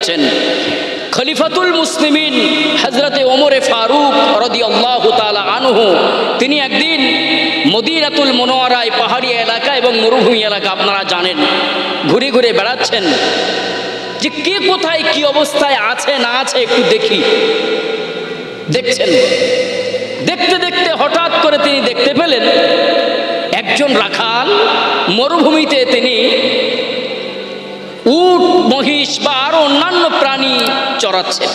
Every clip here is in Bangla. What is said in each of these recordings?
যাচ্ছেন। খলিফাতুল মুসলিমিন হযরতে ওমরে ফারুক রাদিয়াল্লাহু তাআলা আনহু তিনি একদিন মদিনাতুল মুনাওয়ারায় পাহাড়ি এলাকা এবং মরুভূমি এলাকা আপনারা জানেন ঘুরে ঘুরে বেড়াচ্ছেন যে কে কোথায় কি অবস্থায় আছে না আছে একটু দেখি। দেখছেন, দেখতে দেখতে হঠাৎ করে তিনি দেখতে পেলেন একজন রাখাল মরুভূমিতে তিনি উট মহিষ বা আরো অন্যান্য প্রাণী চড়াচ্ছেন।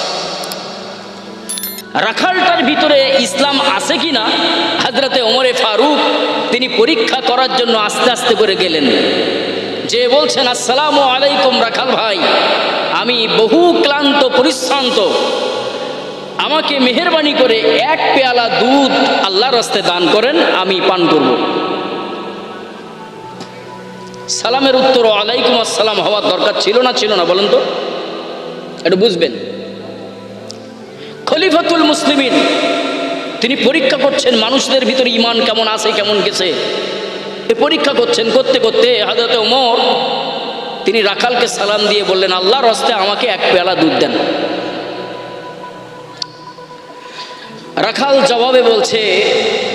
রাখালটার ভিতরে ইসলাম আছে কিনা হযরতে ওমরে ফারুক তিনি পরীক্ষা করার জন্য আস্তে আস্তে করে গেলেন, যে বলছেন আসসালামু আলাইকুম রাখাল ভাই, আমি বহু ক্লান্ত পরিশ্রান্ত, আমাকে মেহেরবানি করে এক পেয়ালা দুধ আল্লাহর রাস্তায় দান করেন, আমি পান করব। সালামের উত্তর ওয়ালাইকুম আসসালাম হওয়ার দরকার ছিল না বলেন তো, একটু বুঝবেন। খলিফাতুল মুসলিমিন তিনি পরীক্ষা করছেন মানুষদের ভিতরে ঈমান কেমন আছে কেমন গেছে, এই পরীক্ষা করছেন। করতে করতে হযরত ওমর তিনি রাখালকে সালাম দিয়ে বললেন আল্লাহর রাস্তায় আমাকে এক পেয়ালা দুধ দেন। রাখাল জবাবে বলছে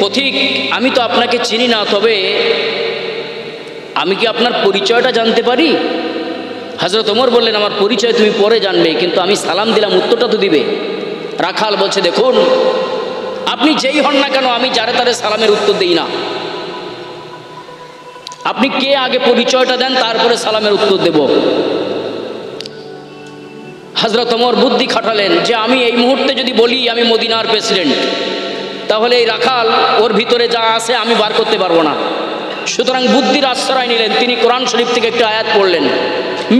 পথিক, আমি তো আপনাকে চিনি না, তবে আমি কি আপনার পরিচয়টা জানতে পারি? হযরত ওমর বললেন আমার পরিচয় তুমি পরে জানবে, কিন্তু আমি সালাম দিলাম উত্তরটা তো দিবে। রাখাল বলছে দেখুন আপনি যেই হন না কেন আমি যারে তারে সালামের উত্তর দিই না, আপনি কে আগে পরিচয়টা দেন তারপরে সালামের উত্তর দেব। হযরত ওমর বুদ্ধি খাটালেন যে আমি এই মুহূর্তে যদি বলি আমি মদিনার প্রেসিডেন্ট, তাহলে এই রাখাল ওর ভিতরে যা আছে আমি বার করতে পারবো না। সুতরাং বুদ্ধির আশ্রয় নিলেন, তিনি কোরআন শরীফ থেকে একটা আয়াত পড়লেন,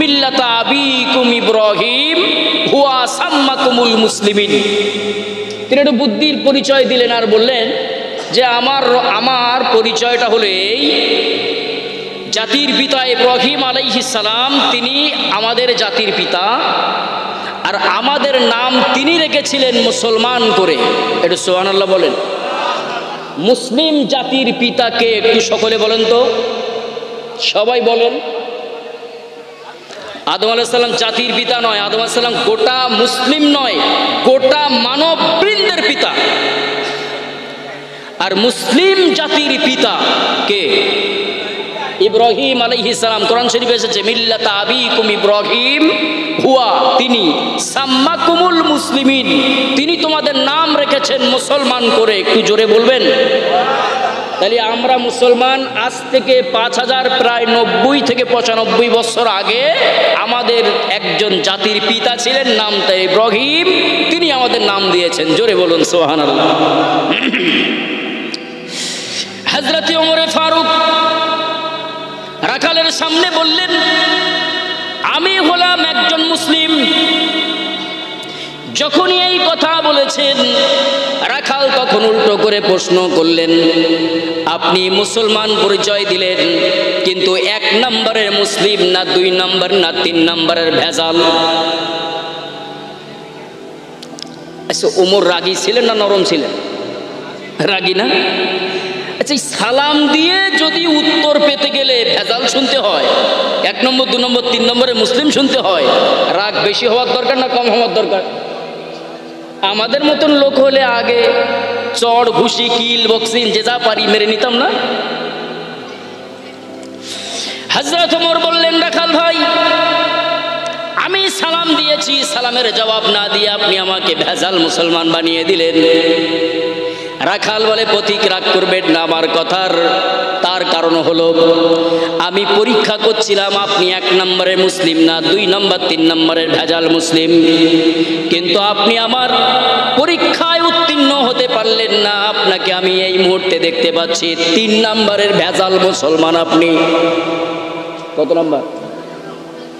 মিল্লাতা আবিকুম ইব্রাহিম হুয়া সাম্মাকুমুল মুসলিমিন। তিনি একটু বুদ্ধির পরিচয় দিলেন আর বললেন যে আমার পরিচয়টা হলো এই, জাতির পিতা ইব্রাহিম আলাইহিস সালাম তিনি আমাদের জাতির পিতা, আর আমাদের নাম তিনি রেখেছিলেন মুসলমান করে। একটু সুবহানাল্লাহ বলেন। মুসলিম জাতির পিতাকে একটু সকলে বলেন তো, সবাই বলেন। আদম আলাইহিস সালাম জাতির পিতা নয়, আদম আলাইহিস সালাম গোটা মুসলিম নয়, গোটা মানব বৃন্দের পিতা। আর মুসলিম জাতির পিতা কে? ইব্রাহিম আলাইহিস সালাম। কোরআন শরীফে এসেছে মিল্লাতা আবিকুম ইব্রাহিম হুয়া, তিনি সাম্মাকুমুল মুসলিমিন, তিনি তোমাদের নাম রেখেছেন মুসলমান করে। একটু জোরে বলবেন। তাহলে আমরা মুসলমান আজ থেকে 5000 প্রায় 90 থেকে 95 বছর আগে আমাদের একজন জাতির পিতা ছিলেন, নাম তাই ইব্রাহিম, তিনি আমাদের নাম দিয়েছেন। জোরে বলুন সুবহানাল্লাহ। হযরত ওমর ফারুক রাখালের সামনে বললেন আমি হলাম একজন মুসলিম। যখনই এই কথা বলেছেন রাখাল তখন উল্টো করে প্রশ্ন করলেন, আপনি মুসলমান পরিচয় দিলেন, কিন্তু 1 নম্বরের মুসলিম না 2 নম্বর না 3 নম্বরের ভেজাল? আচ্ছা ওমর রাগী ছিলেন না নরম ছিলেন? রাগী না? আচ্ছা সালাম দিয়ে যদি উত্তর পেতে গেলে ভেজাল শুনতে হয়, 1 নম্বর 2 নম্বর 3 নম্বরে মুসলিম শুনতে হয়, রাগ বেশি হওয়ার দরকার না কম হওয়ার দরকার? আমাদের মতন লোক হলে আগে চড় ঘুষি কিল বক্সিং যে যা পারি মেরে নিতাম না? হযরত ওমর বললেন রাখাল ভাই, আমি সালাম দিয়েছি, সালামের জবাব না দিয়ে আপনি আমাকে ভেজাল মুসলমান বানিয়ে দিলেন। রাখাল বলে পথিক রাগ করবেন না আমার কথার, তার কারণ হলো আমি পরীক্ষা করছিলাম আপনি 1 নম্বরের মুসলিম না 2 নম্বর 3 নম্বরের ভেজাল মুসলিম, কিন্তু আপনি আমার পরীক্ষায় উত্তীর্ণ হতে পারলেন না। আপনাকে আমি এই মুহূর্তে দেখতে পাচ্ছি 3 নম্বরের ভেজাল মুসলমান। আপনি কত নম্বর?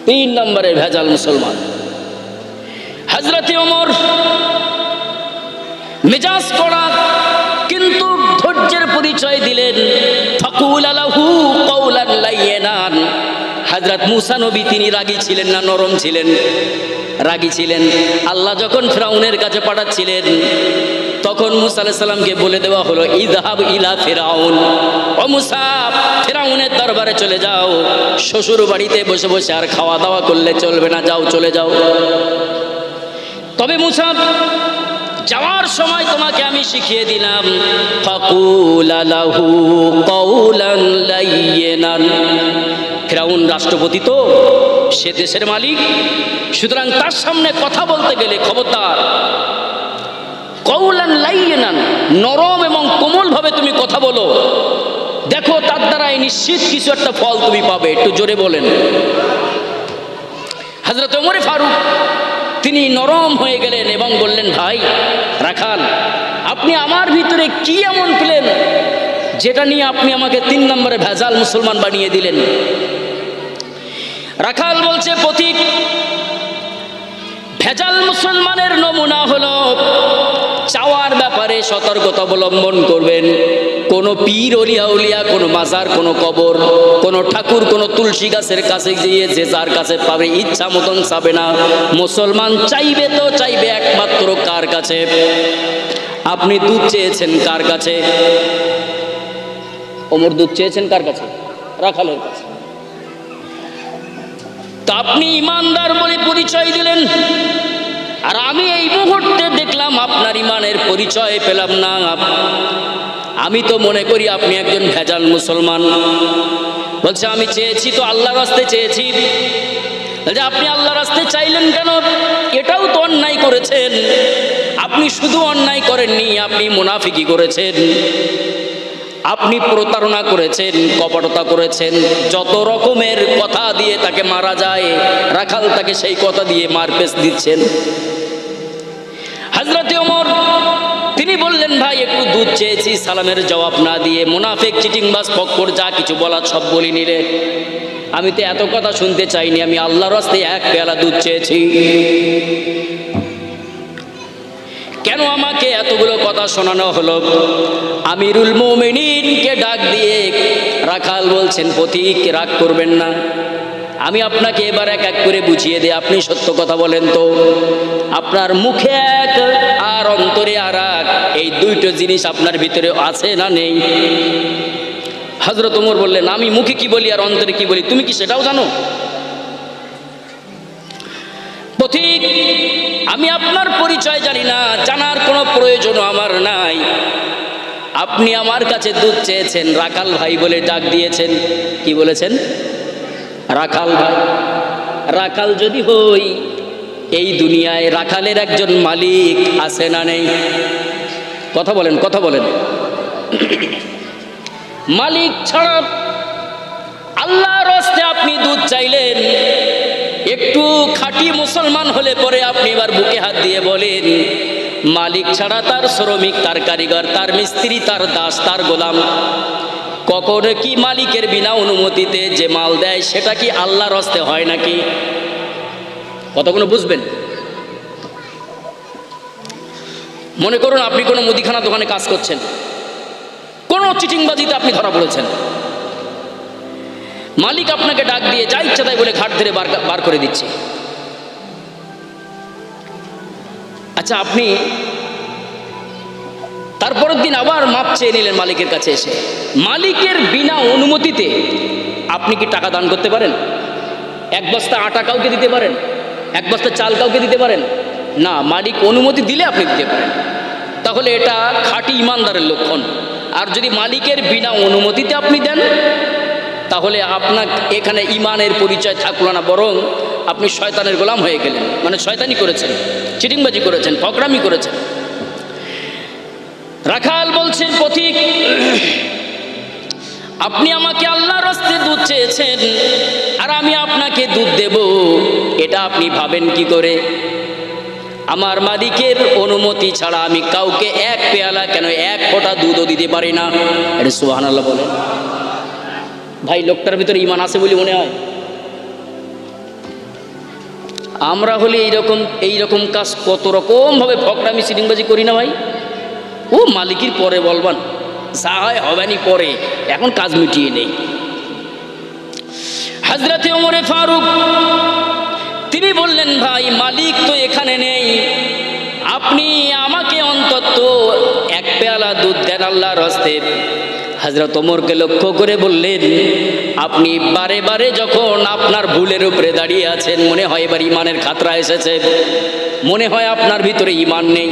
3 নম্বরের ভেজাল মুসলমান। হযরত ওমর মেজাজ করা কিন্তু ধৈর্যের পরিচয় দিলেন। ফাকুল লাহু কাওলান লাইয়িনান। হযরত মূসা নবী তিনি রাগী ছিলেন না নরম ছিলেন? রাগী ছিলেন। আল্লাহ যখন ফিরাউনের কাছে পাঠাচ্ছিলেন তখন মুসা আলাইহিস সালামকে বলে দেওয়া হলো, ইযহাব ইলা ফিরাউন, ও মুসা ফিরাউনের দরবারে চলে যাও, শ্বশুর বাড়িতে বসে বসে আর খাওয়া দাওয়া করলে চলবে না, যাও চলে যাও। তবে মুসা যাওয়ার সময় তোমাকে আমি শিখিয়ে দিলাম, ফাকুলা লাহু কাওলান লাইয়িনান। ফিরাউন রাষ্ট্রপতি, তো সে দেশের মালিক, সুতরাং তার সামনে কথা বলতে গেলে খবরদার কাওলান লাইয়িনান, নরম এবং কোমল ভাবে তুমি কথা বলো, দেখো তার দ্বারাই নিশ্চিত কিছু একটা ফল তুমি পাবে। একটু জোরে বলেন। হযরত ওমর ফারুক তিনি নরম হয়ে গেলেন এবং বললেন, ভাই রাখাল, আপনি আমার ভিতরে কি এমন পেলেন যেটা নিয়ে আপনি আমাকে 3 নম্বরে ভেজাল মুসলমান বানিয়ে দিলেন? রাখাল বলছে, পথিক, ভেজাল মুসলমানের নমুনা হলো চাওয়ার ব্যাপারে সতর্কতা অবলম্বন করবেন। কোনো পীর অলিয়া উলিয়া, কোনো মাজার, কোনো কবর, কোনো ঠাকুর, কোনো তুলসী গাছের কাছে গিয়ে যে যার কাছে পাবে ইচ্ছা মতন চাবে না। মুসলমান চাইবে তো চাইবে একমাত্র কার কাছে? আপনি দুধ চেয়েছেন কার কাছে? ওমর দুধ চেয়েছেন কার কাছে? রাখালের কাছে। তা আপনি ইমানদার বলে পরিচয় দিলেন, আর আমি এই মুহূর্তে দেখলাম আপনার ইমানের পরিচয় পেলাম না। আমি তো মনে করি আপনি একজন ভেজাল মুসলমান। বলছে, আমি চেয়েছি তো আল্লাহর রাস্তে চেয়েছি। বলছে, আপনি আল্লাহর রাস্তে চাইলেন কেন? এটাও তো অন্যায় করেছেন। আপনি শুধু অন্যায় করেননি, আপনি মুনাফিকি করেছেন, আপনি প্রতারণা করেছেন, কপটতা করেছেন, যত রকমের কথা দিয়ে তাকে মারা যায় রাখাল তাকে সেই কথা দিয়ে মারপেচ দিচ্ছেন। হযরত ওমর তিনি বললেন, ভাই একটু দুধ চেয়েছি, সালামের জবাব না দিয়ে মুনাফিক, চিটিংবাজ, ফক্কর যা কিছু বলার সব বলি নিলে। আমি তো এত কথা শুনতে চাইনি, আমি আল্লাহর রাস্তায় 1 পেয়ালা দুধ চেয়েছি। কেন আমাকে এতগুলো কথা শোনানো হলো? আমিরুল মুমিনিনকে ডাক দিয়ে রাখাল বলছেন, পথিক রাগ করবেন না, আমি আপনাকে এবার এক এক করে বুঝিয়ে দিই, আপনি সত্য কথা বলেন তো, আপনার মুখে এক আর অন্তরে আর এক, এই দুইটো জিনিস আপনার ভিতরে আছে না নেই? হযরত ওমর বললেন, আমি মুখে কি বলি আর অন্তরে কি বলি তুমি কি সেটাও জানো? পথিক, আমি আপনার পরিচয় জানি না, জানার কোনো প্রয়োজনও আমার নাই। আপনি আমার কাছে দুধ চেয়েছেন, রাখাল ভাই বলে ডাক দিয়েছেন। কি বলেছেন? রাখাল ভাই। রাখাল যদি হই, এই দুনিয়ায় রাখালের একজন মালিক আছে না নেই? কথা বলেন, কথা বলেন। মালিক ছাড়া আল্লাহর রাস্তায় আপনি দুধ চাইলেন, একটু খাঁটি মুসলমান হলে পরে আপনি এবার বুকে হাত দিয়ে বলেন, মালিক ছাড়া তার শ্রমিক, তার কারিগর, তার মিস্ত্রি, তার দাস, তার গোলাম কখনো কি মালিকের বিনা অনুমতিতে যে মাল দেয় সেটা কি আল্লাহর রাস্তায় হয় নাকি? কতগুলো বুঝবেন? মনে করুন আপনি কোনো মুদিখানা দোকানে কাজ করছেন, কোনো চিটিংবাজিতে আপনি ধরা পড়েছেন, মালিক আপনাকে ডাক দিয়ে যা ইচ্ছা তাই বলে ঘাট ধরে বার করে দিচ্ছে। আচ্ছা, আপনি তারপরের দিন আবার মাপ চেয়ে নিলেন মালিকের কাছে এসে। মালিকের বিনা অনুমতিতে আপনি কি টাকা দান করতে পারেন? 1 বস্তা আটা কাউকে দিতে পারেন? 1 বস্তা চাল কাউকে দিতে পারেন না? মালিক অনুমতি দিলে আপনি দিতে পারেন। তাহলে এটা খাঁটি ইমানদারের লক্ষণ। আর যদি মালিকের বিনা অনুমতিতে আপনি দেন, তাহলে আপনার এখানে ইমানের পরিচয় থাকলো না, বরং আপনি শয়তানের গোলাম হয়ে গেলেন। মানে শয়তানি করেছেন, চিটিংবাজি করেছেন, ফকরামি করেছেন। রাখাল বলছেন, পথিক, আপনি আমাকে আল্লাহর রাস্তায় দুধ চেয়েছেন আর আমি আপনাকে দুধ দেব, এটা আপনি ভাবেন কি করে? আমার মালিকের অনুমতি ছাড়া আমি কাউকে 1 পেয়ালা কেন 1 ফোঁটা দুধও দিতে পারি না। এটা সুবহানাল্লাহ বলেন। ভাই, লোকটার ভিতরে ঈমান আছে বলে মনে হয়? আমরা হলে এইরকম কাজ কত রকম ভাবে ফকরামি চিটিংবাজি করি না ভাই? ও মালিকের পরে বলবান, যা হয় হবেনি পরে, এখন কাজ মিটিয়ে নেই। হযরত ওমর ফারুক তিনি বললেন, ভাই মালিক তো এখানে নেই, আপনি আমাকে অন্তত আল্লাহর হস্তে। হযরত ওমরকে লক্ষ্য করে বললেন, আপনি বারে বারে যখন আপনার ভুলের উপরে দাঁড়িয়ে আছেন, মনে হয় এবার ইমানের খাতরা এসেছে, মনে হয় আপনার ভিতরে ইমান নেই।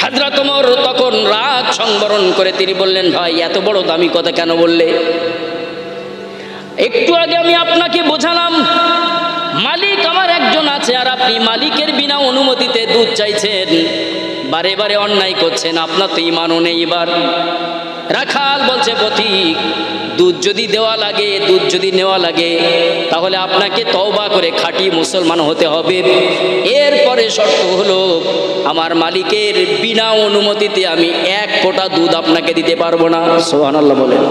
হযরত ওমর তখন রাগ সংবরণ করে তিনি বললেন, ভাই এত বড় দামি কথা কেন বললে? একটু আগে আমি আপনাকে বোঝালাম মালিক আমার একজন আছে, আর আপনি মালিকের বিনা অনুমতিতে দুধ চাইছেন, বারে বারে অন্যায় করছেন, আপনার তো ইমানও নেই। এবার রাখাল বলছে, পথিক দুধ যদি দেওয়া লাগে, দুধ যদি নেওয়া লাগে, তাহলে আপনাকে তওবা করে খাঁটি মুসলমান হতে হবে। এরপরে শর্ত হলো, আমার মালিকের বিনা অনুমতিতে আমি এক ফোঁটা দুধ আপনাকে দিতে পারবো না। সুবহানাল্লাহ বলেন।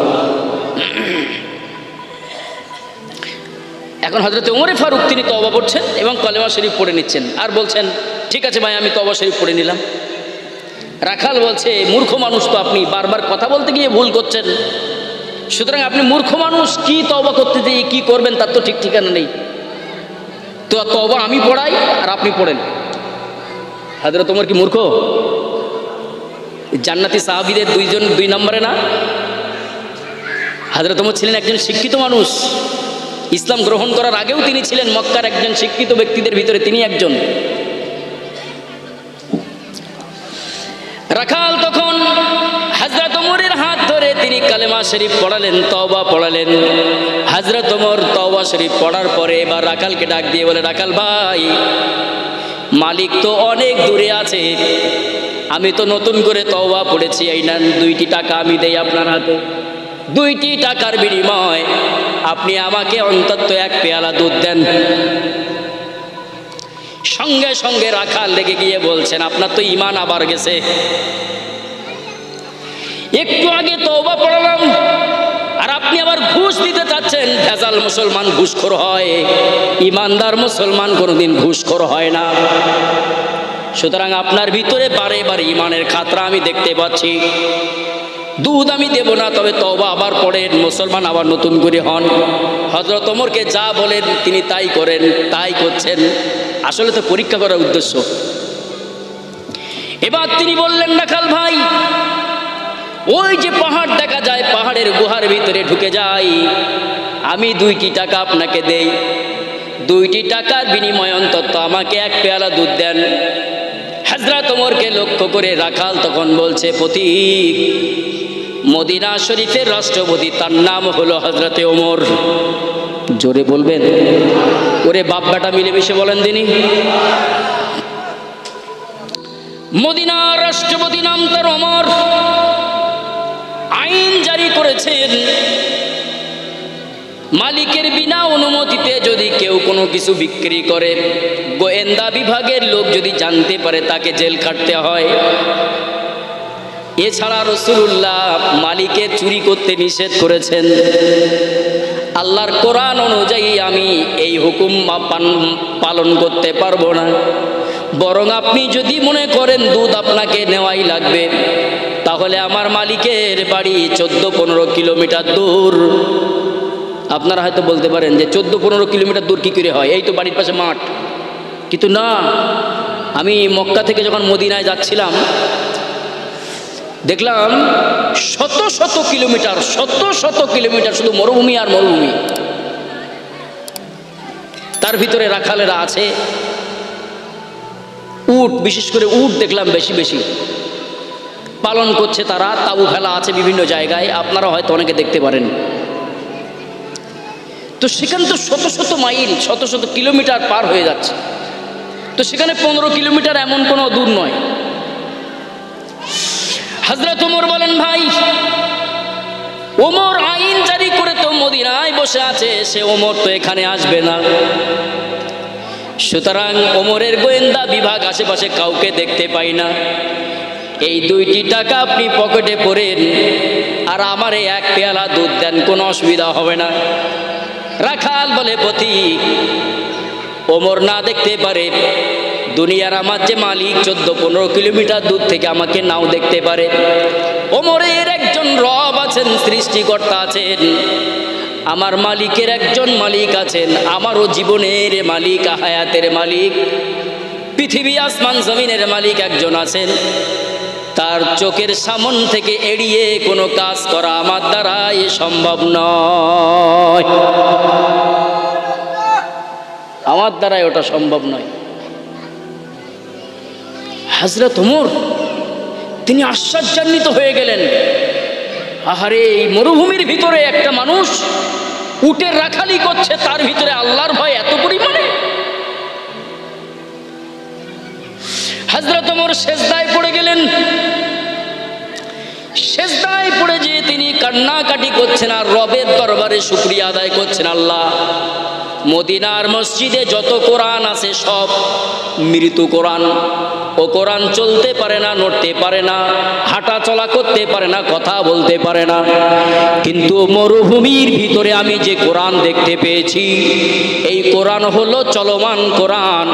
এখন হযরত ওমর ফারুক তিনি তওবা পড়ছেন এবং কলেমা শরীফ পড়ে নিচ্ছেন, আর বলছেন, ঠিক আছে ভাই, আমি তওবা শরীফ পড়ে নিলাম। রাখাল বলছে, মূর্খ মানুষ তো আপনি, বারবার কথা বলতে গিয়ে ভুল করছেন, সুতরাং আপনি মূর্খ মানুষ, কি তওবা করতে গিয়ে কি করবেন তার তো ঠিক ঠিকানা নেই, তো তওবা আমি পড়াই আর আপনি পড়েন। হযরত ওমর কি মূর্খ? জান্নাতি সাহাবীদের দুই নম্বরে না? হযরত ওমর ছিলেন একজন শিক্ষিত মানুষ, ইসলাম গ্রহণ করার আগেও তিনি ছিলেন মক্কার একজন শিক্ষিত ব্যক্তিদের ভিতরে তিনি একজন। রাখাল তখন হযরত ওমরের হাত ধরে তিনি কালেমা শরীফ পড়ালেন, তওবা পড়ালেন। হযরত ওমর তওবা শরীফ পড়ার পরে এবার রাখালকে ডাক দিয়ে বলে, রাখাল ভাই, মালিক তো অনেক দূরে আছে, আমি তো নতুন করে তওবা পড়েছি, এই নেন 2টি টাকা আমি দেই আপনার হাতে, 2টি টাকার বিনিময় আপনি আমাকে অন্তত 1 পেয়ালা দুধ দেন। সঙ্গে সঙ্গে রাখাল লেগে গিয়ে বলছেন, আপনার তো ঈমান আবার গেছে, একটু আগে তওবা পড়ালাম আর আপনি আবার ঘুষ দিতে চাচ্ছেন। ভেজাল মুসলমান ঘুষখোর হয়, ঈমানদার মুসলমান কোনোদিন ঘুষখোর হয় না। সুতরাং আপনার ভিতরে বারে বারে ঈমানের খাতরা আমি দেখতে পাচ্ছি। দুধ আমি দেব না, তবে তওবা আবার পড়েন, মুসলমান আবার নতুন করে হন। হযরত ওমরকে যা বলেন তিনি তাই করেন, তাই করছেন, আসলে তো পরীক্ষা করার উদ্দেশ্য। এবার তিনি বললেন, রাখাল ভাই, ওই যে পাহাড় দেখা যায়, পাহাড়ের গুহার ভিতরে ঢুকে যাই, আমি 2টি টাকা আপনাকে দেই, 2টি টাকার বিনিময়ে অন্তত আমাকে 1 পেয়ালা দুধ দেন। হযরত ওমরকে লক্ষ্য করে রাখাল তখন বলছে, পথিক মদিনা শরীফের রাষ্ট্রপতি, তার নাম হলো হযরতে ওমর। জোরে বলবেন, ওরে বাপ বেটা মিলেমিশে বলেন দিনই। মদিনার রাষ্ট্রপতি নাম তার ওমর, আইন জারি করেছেন, মালিকের বিনা অনুমতিতে যদি কেউ কোনো কিছু বিক্রি করে, গোয়েন্দা বিভাগের লোক যদি জানতে পারে তাকে জেল খাটতে হয়। এছাড়া রাসূলুল্লাহ মালিকের চুরি করতে নিষেধ করেছেন। আল্লাহর কোরআন অনুযায়ী আমি এই হুকুম পালন করতে পারবো না, বরং আপনি যদি মনে করেন দুধ আপনাকে নেওয়াই লাগবে, তাহলে আমার মালিকের বাড়ি 14-15 কিলোমিটার দূর। আপনারা হয়তো বলতে পারেন যে 14-15 কিলোমিটার দূর কী করে হয়, এই তো বাড়ির পাশে মাঠ। কিন্তু না, আমি মক্কা থেকে যখন মদিনায় যাচ্ছিলাম দেখলাম শত শত কিলোমিটার শুধু মরুভূমি আর মরুভূমি। তার ভিতরে রাখালেরা আছে, উট, বিশেষ করে উট দেখলাম বেশি বেশি পালন করছে তারা, তাঁবু ফেলা আছে বিভিন্ন জায়গায়, আপনারা হয়তো অনেকে দেখতে পারেন। তো সেখানে তো শত শত মাইল, শত শত কিলোমিটার পার হয়ে যাচ্ছে, তো সেখানে 15 কিলোমিটার এমন কোনো দূর নয়। হযরত ওমর বলেন, ভাই ওমর আইন জারি করে তো মদিনায় বসে আছে, সে ওমর তো এখানে আসবে না, সুতরাং ওমরের গোয়েন্দা বিভাগ আশেপাশে কাউকে দেখতে পাই না, এই 2টি টাকা আপনি পকেটে পরেন আর আমারে 1 পেয়ালা দুধ দেন, কোনো অসুবিধা হবে না। রাখাল বলে, পথিক ওমর না দেখতে পারে, দুনিয়ার আমার যে মালিক 14-15 কিলোমিটার দূর থেকে আমাকে নাও দেখতে পারে, ওমরের একজন রব আছেন, সৃষ্টিকর্তা আছেন, আমার মালিকের একজন মালিক আছেন, আমারও জীবনের মালিক, হায়াতের মালিক, পৃথিবী আসমান জমিনের মালিক একজন আছেন। তার চোখের সামন থেকে এড়িয়ে কোনো কাজ করা আমার দ্বারা সম্ভব নয়, আমার দ্বারাই ওটা সম্ভব নয়। হযরত ওমর তিনি আশ্চর্যান্বিত হয়ে গেলেন। আহারে, এই মরুভূমির ভিতরে একটা মানুষ উটের রাখালি করছে, তার ভিতরে আল্লাহর ভয় এত পরিমাণে। হযরত ওমর সেজদায় পড়ে গেলেন। সেজদায় পড়ে যে তিনি কান্নাকাটি করছেন আর রবের দরবারে শুকরিয়া আদায় করছেন। আল্লাহ, মদিনার মসজিদে যত কোরআন আছে সব মৃত্যু কোরআন। ও কোরআন চলতে পারে না, নড়তে পারে না, হাঁটা চলা করতে পারে না, কথা বলতে পারে না, কিন্তু মরুভূমির ভিতরে আমি যে কোরআন দেখতে পেয়েছি এই কোরআন হলো চলমান কোরআন।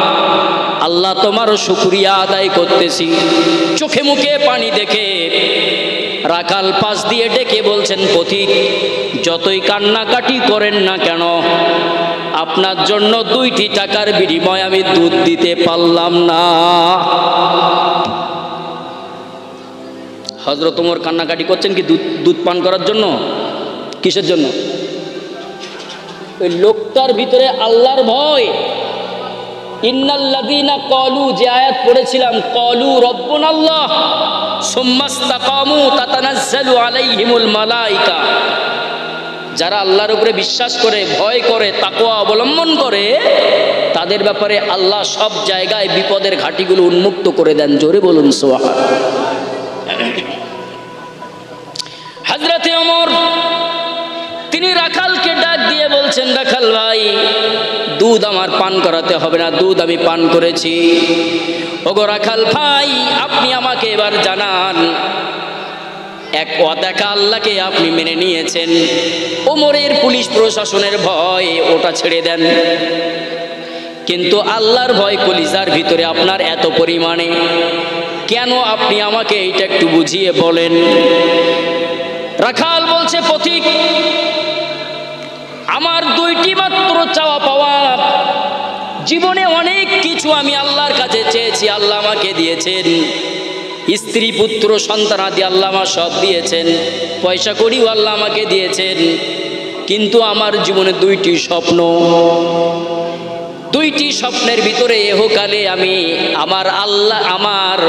আল্লাহ, তোমার শুকরিয়া আদায় করতেছি। চোখে মুখে পানি দেখে রাখাল পাশ দিয়ে ডেকে বলছেন, পথিক, যতই কান্নাকাটি করেন না কেন, আপনার জন্য 2টি টাকার বিনিময়ে আমি দুধ দিতে পারলাম না। হযরত ওমর কান্নাকাটি করছেন কি দুধ পান করার জন্য? কিসের জন্য? ওই লোকটার ভিতরে আল্লাহর ভয়। ইন্নাল্লাযীনা ক্বালু, যে আয়াত পড়েছিলাম, ক্বালু রাব্বুনাল্লাহ সুম্মাস্তাকামু তাতানাজ্জালু আলাইহিমুল মালায়েকা, যারা আল্লাহর উপরে বিশ্বাস করে, ভয় করে, তাকওয়া অবলম্বন করে, তাদের ব্যাপারে আল্লাহ সব জায়গায় বিপদের ঘাটিগুলো উন্মুক্ত করে দেন। জোরে বলুন সুবহানাল্লাহ। হযরতে ওমর তিনি রাখালকে ডাক দিয়ে বলছেন, রাখাল ভাই, দুধ আমার পান করাতে হবে না, দুধ আমি পান করেছি। ওগো রাখাল ভাই, আপনি আমাকে এবার জানান, এক ওয়াদাকা আল্লাহকে আপনি মেনে নিয়েছেন, ওমরের পুলিশ প্রশাসনের ভয় ওটা ছেড়ে দেন, কিন্তু আল্লাহর ভয় কলিজার ভিতরে আপনার এত পরিমাণে কেন? আপনি আমাকে এইটা একটু বুঝিয়ে বলেন। রাখাল বলছে, পথিক, আমার 2টি মাত্র চাওয়া পাওয়া। জীবনে অনেক কিছু আমি আল্লাহর কাছে চেয়েছি, আল্লাহ আমাকে দিয়েছেন। স্ত্রী, পুত্র, সন্তান আদি আল্লাহ আমার সব দিয়েছেন, পয়সা কড়িও আল্লাহ আমাকে দিয়েছেন, কিন্তু আমার জীবনে 2টি স্বপ্ন। 2টি স্বপ্নের ভিতরে এহকালে আমি আমার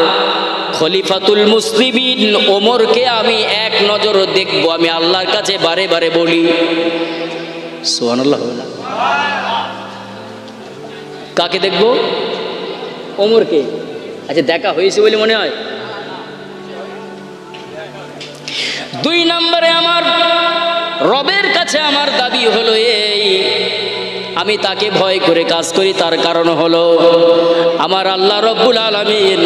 খলিফাতুল মুসলিমিন ওমরকে আমি এক নজর দেখব। আমি আল্লাহর কাছে বারে বারে বলি, সুবহানাল্লাহ। কাকে দেখব? ওমরকে। আচ্ছা, দেখা হয়েছে বলে মনে হয়? 2 নম্বরে আমার রবের কাছে আমার দাবি হলো এই, আমি তাকে ভয় করে কাজ করি, তার কারণ হলো আমার আল্লাহ রব্বুল আলামিন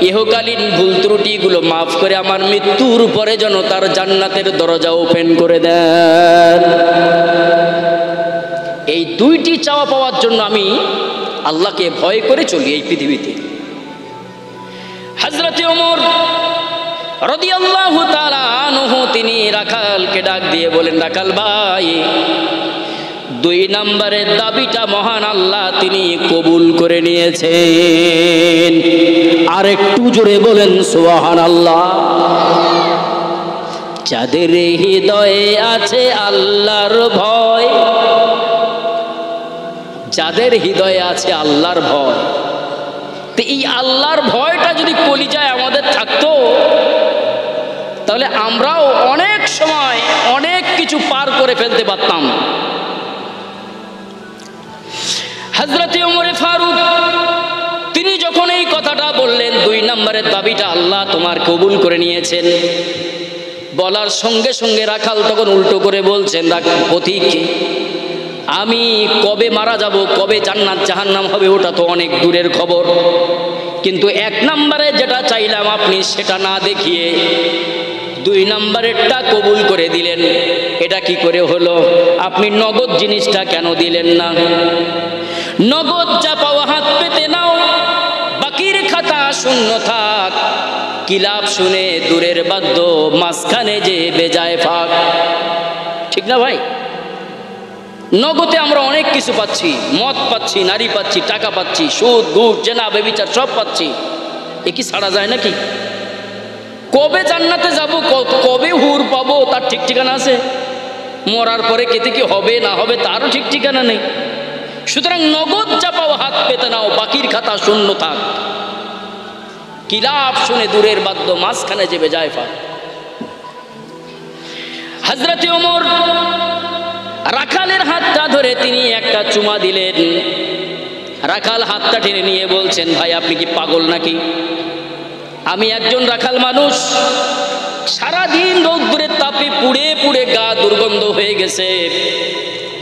ইহকালীন ভুল ত্রুটিগুলো মাফ করে আমার মৃত্যুর পরে যেন তার জান্নাতের দরজা ওপেন করে দেন। এই 2টি চাওয়া পাওয়ার জন্য আমি আল্লাহকে ভয় করে চলি এই পৃথিবীতে। হযরতে ওমর রাদিয়াল্লাহু তাআলা আনহু তিনি রাখালকে ডাক দিয়ে বলেন, রাখাল ভাই, 2 নম্বরের দাবিটা মহান আল্লাহ তিনি কবুল করে নিয়েছেন। আর একটু জোরে বলেন সুবহানাল্লাহ। যাদের হৃদয়ে আছে আল্লাহর ভয়, যাদের হৃদয়ে আছে আল্লাহর ভয়, তো এই আল্লাহর ভয়টা যদি কলিজায় আমাদের থাকতো, তাহলে আমরাও অনেক সময় অনেক কিছু পার করে ফেলতে পারতাম। হযরতে ওমর ফারুক তিনি যখন এই কথাটা বললেন, 2 নম্বরের দাবিটা আল্লাহ তোমার কবুল করে নিয়েছেন, বলার সঙ্গে সঙ্গে রাখাল তখন উল্টো করে বলছেন, পথিক, আমি কবে মারা যাব, কবে জান্নাত জাহান্নাম হবে ওটা তো অনেক দূরের খবর, কিন্তু 1 নম্বরে যেটা চাইলাম আপনি সেটা না দেখিয়ে 2 নম্বরেরটা কবুল করে দিলেন। এটা কি করে হলো? আপনি নগদ জিনিসটা কেন দিলেন না? নগদ যা পাওয়া হাত পেতে নাও, বাকির খাতা শূন্য থাক, কি লাভ শুনে দূরের বাদ্য, মাঝখানে যে বেজায় ফাঁক। ঠিক না ভাই? নগদে আমরা অনেক কিছু পাচ্ছি, মদ পাচ্ছি, নারী পাচ্ছি, টাকা পাচ্ছি, সুদ, ঘুষ, জেনা, ব্যভিচার সব পাচ্ছি। এ কি ছাড়া যায় নাকি? কবে জান্নাতে যাব, কবে হুর পাবো তার ঠিক ঠিকানা আছে? মরার পরে কেতে কি হবে না হবে তারও ঠিক ঠিকানা নেই। সুতরাং নগদ যা পাও হাত পেতে নাও, বাকির খাতা শূন্য থাক। কি লাভ শুনে দূরের বাদ্য, মাঝখানে যে বেজায় ফাঁক। হযরতে ওমর রাখালের হাতটা ধরে তিনি একটা চুমা দিলেন। রাখাল হাতটা টেনে নিয়ে বলছেন, ভাই আপনি কি পাগল নাকি? আমি একজন রাখাল মানুষ, সারাদিন রৌদ্রের তাপে পুড়ে পুড়ে গা দুর্গন্ধ হয়ে গেছে,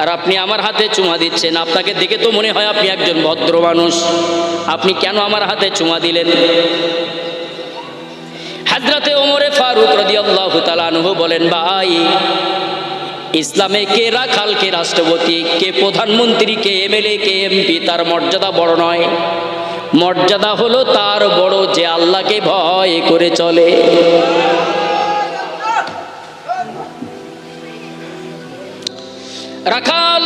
আর আপনি আমার হাতে চুমা দিচ্ছেন। আপনাকে দেখে তো মনে হয় আপনি একজন ভদ্র মানুষ, আপনি কেন আমার হাতে চুমা দিলেন? হযরতে ওমরে ফারুক রাদিয়াল্লাহু তাআলা আনহু বলেন, ভাই ইসলামে কে রাখাল, কে রাষ্ট্রপতি, কে প্রধানমন্ত্রী, কে এমএলএ, কে এমপি, তার মর্যাদা বড় নয়। মর্যাদা হলো তার বড় যে আল্লাহকে ভয় করে চলে। রাখাল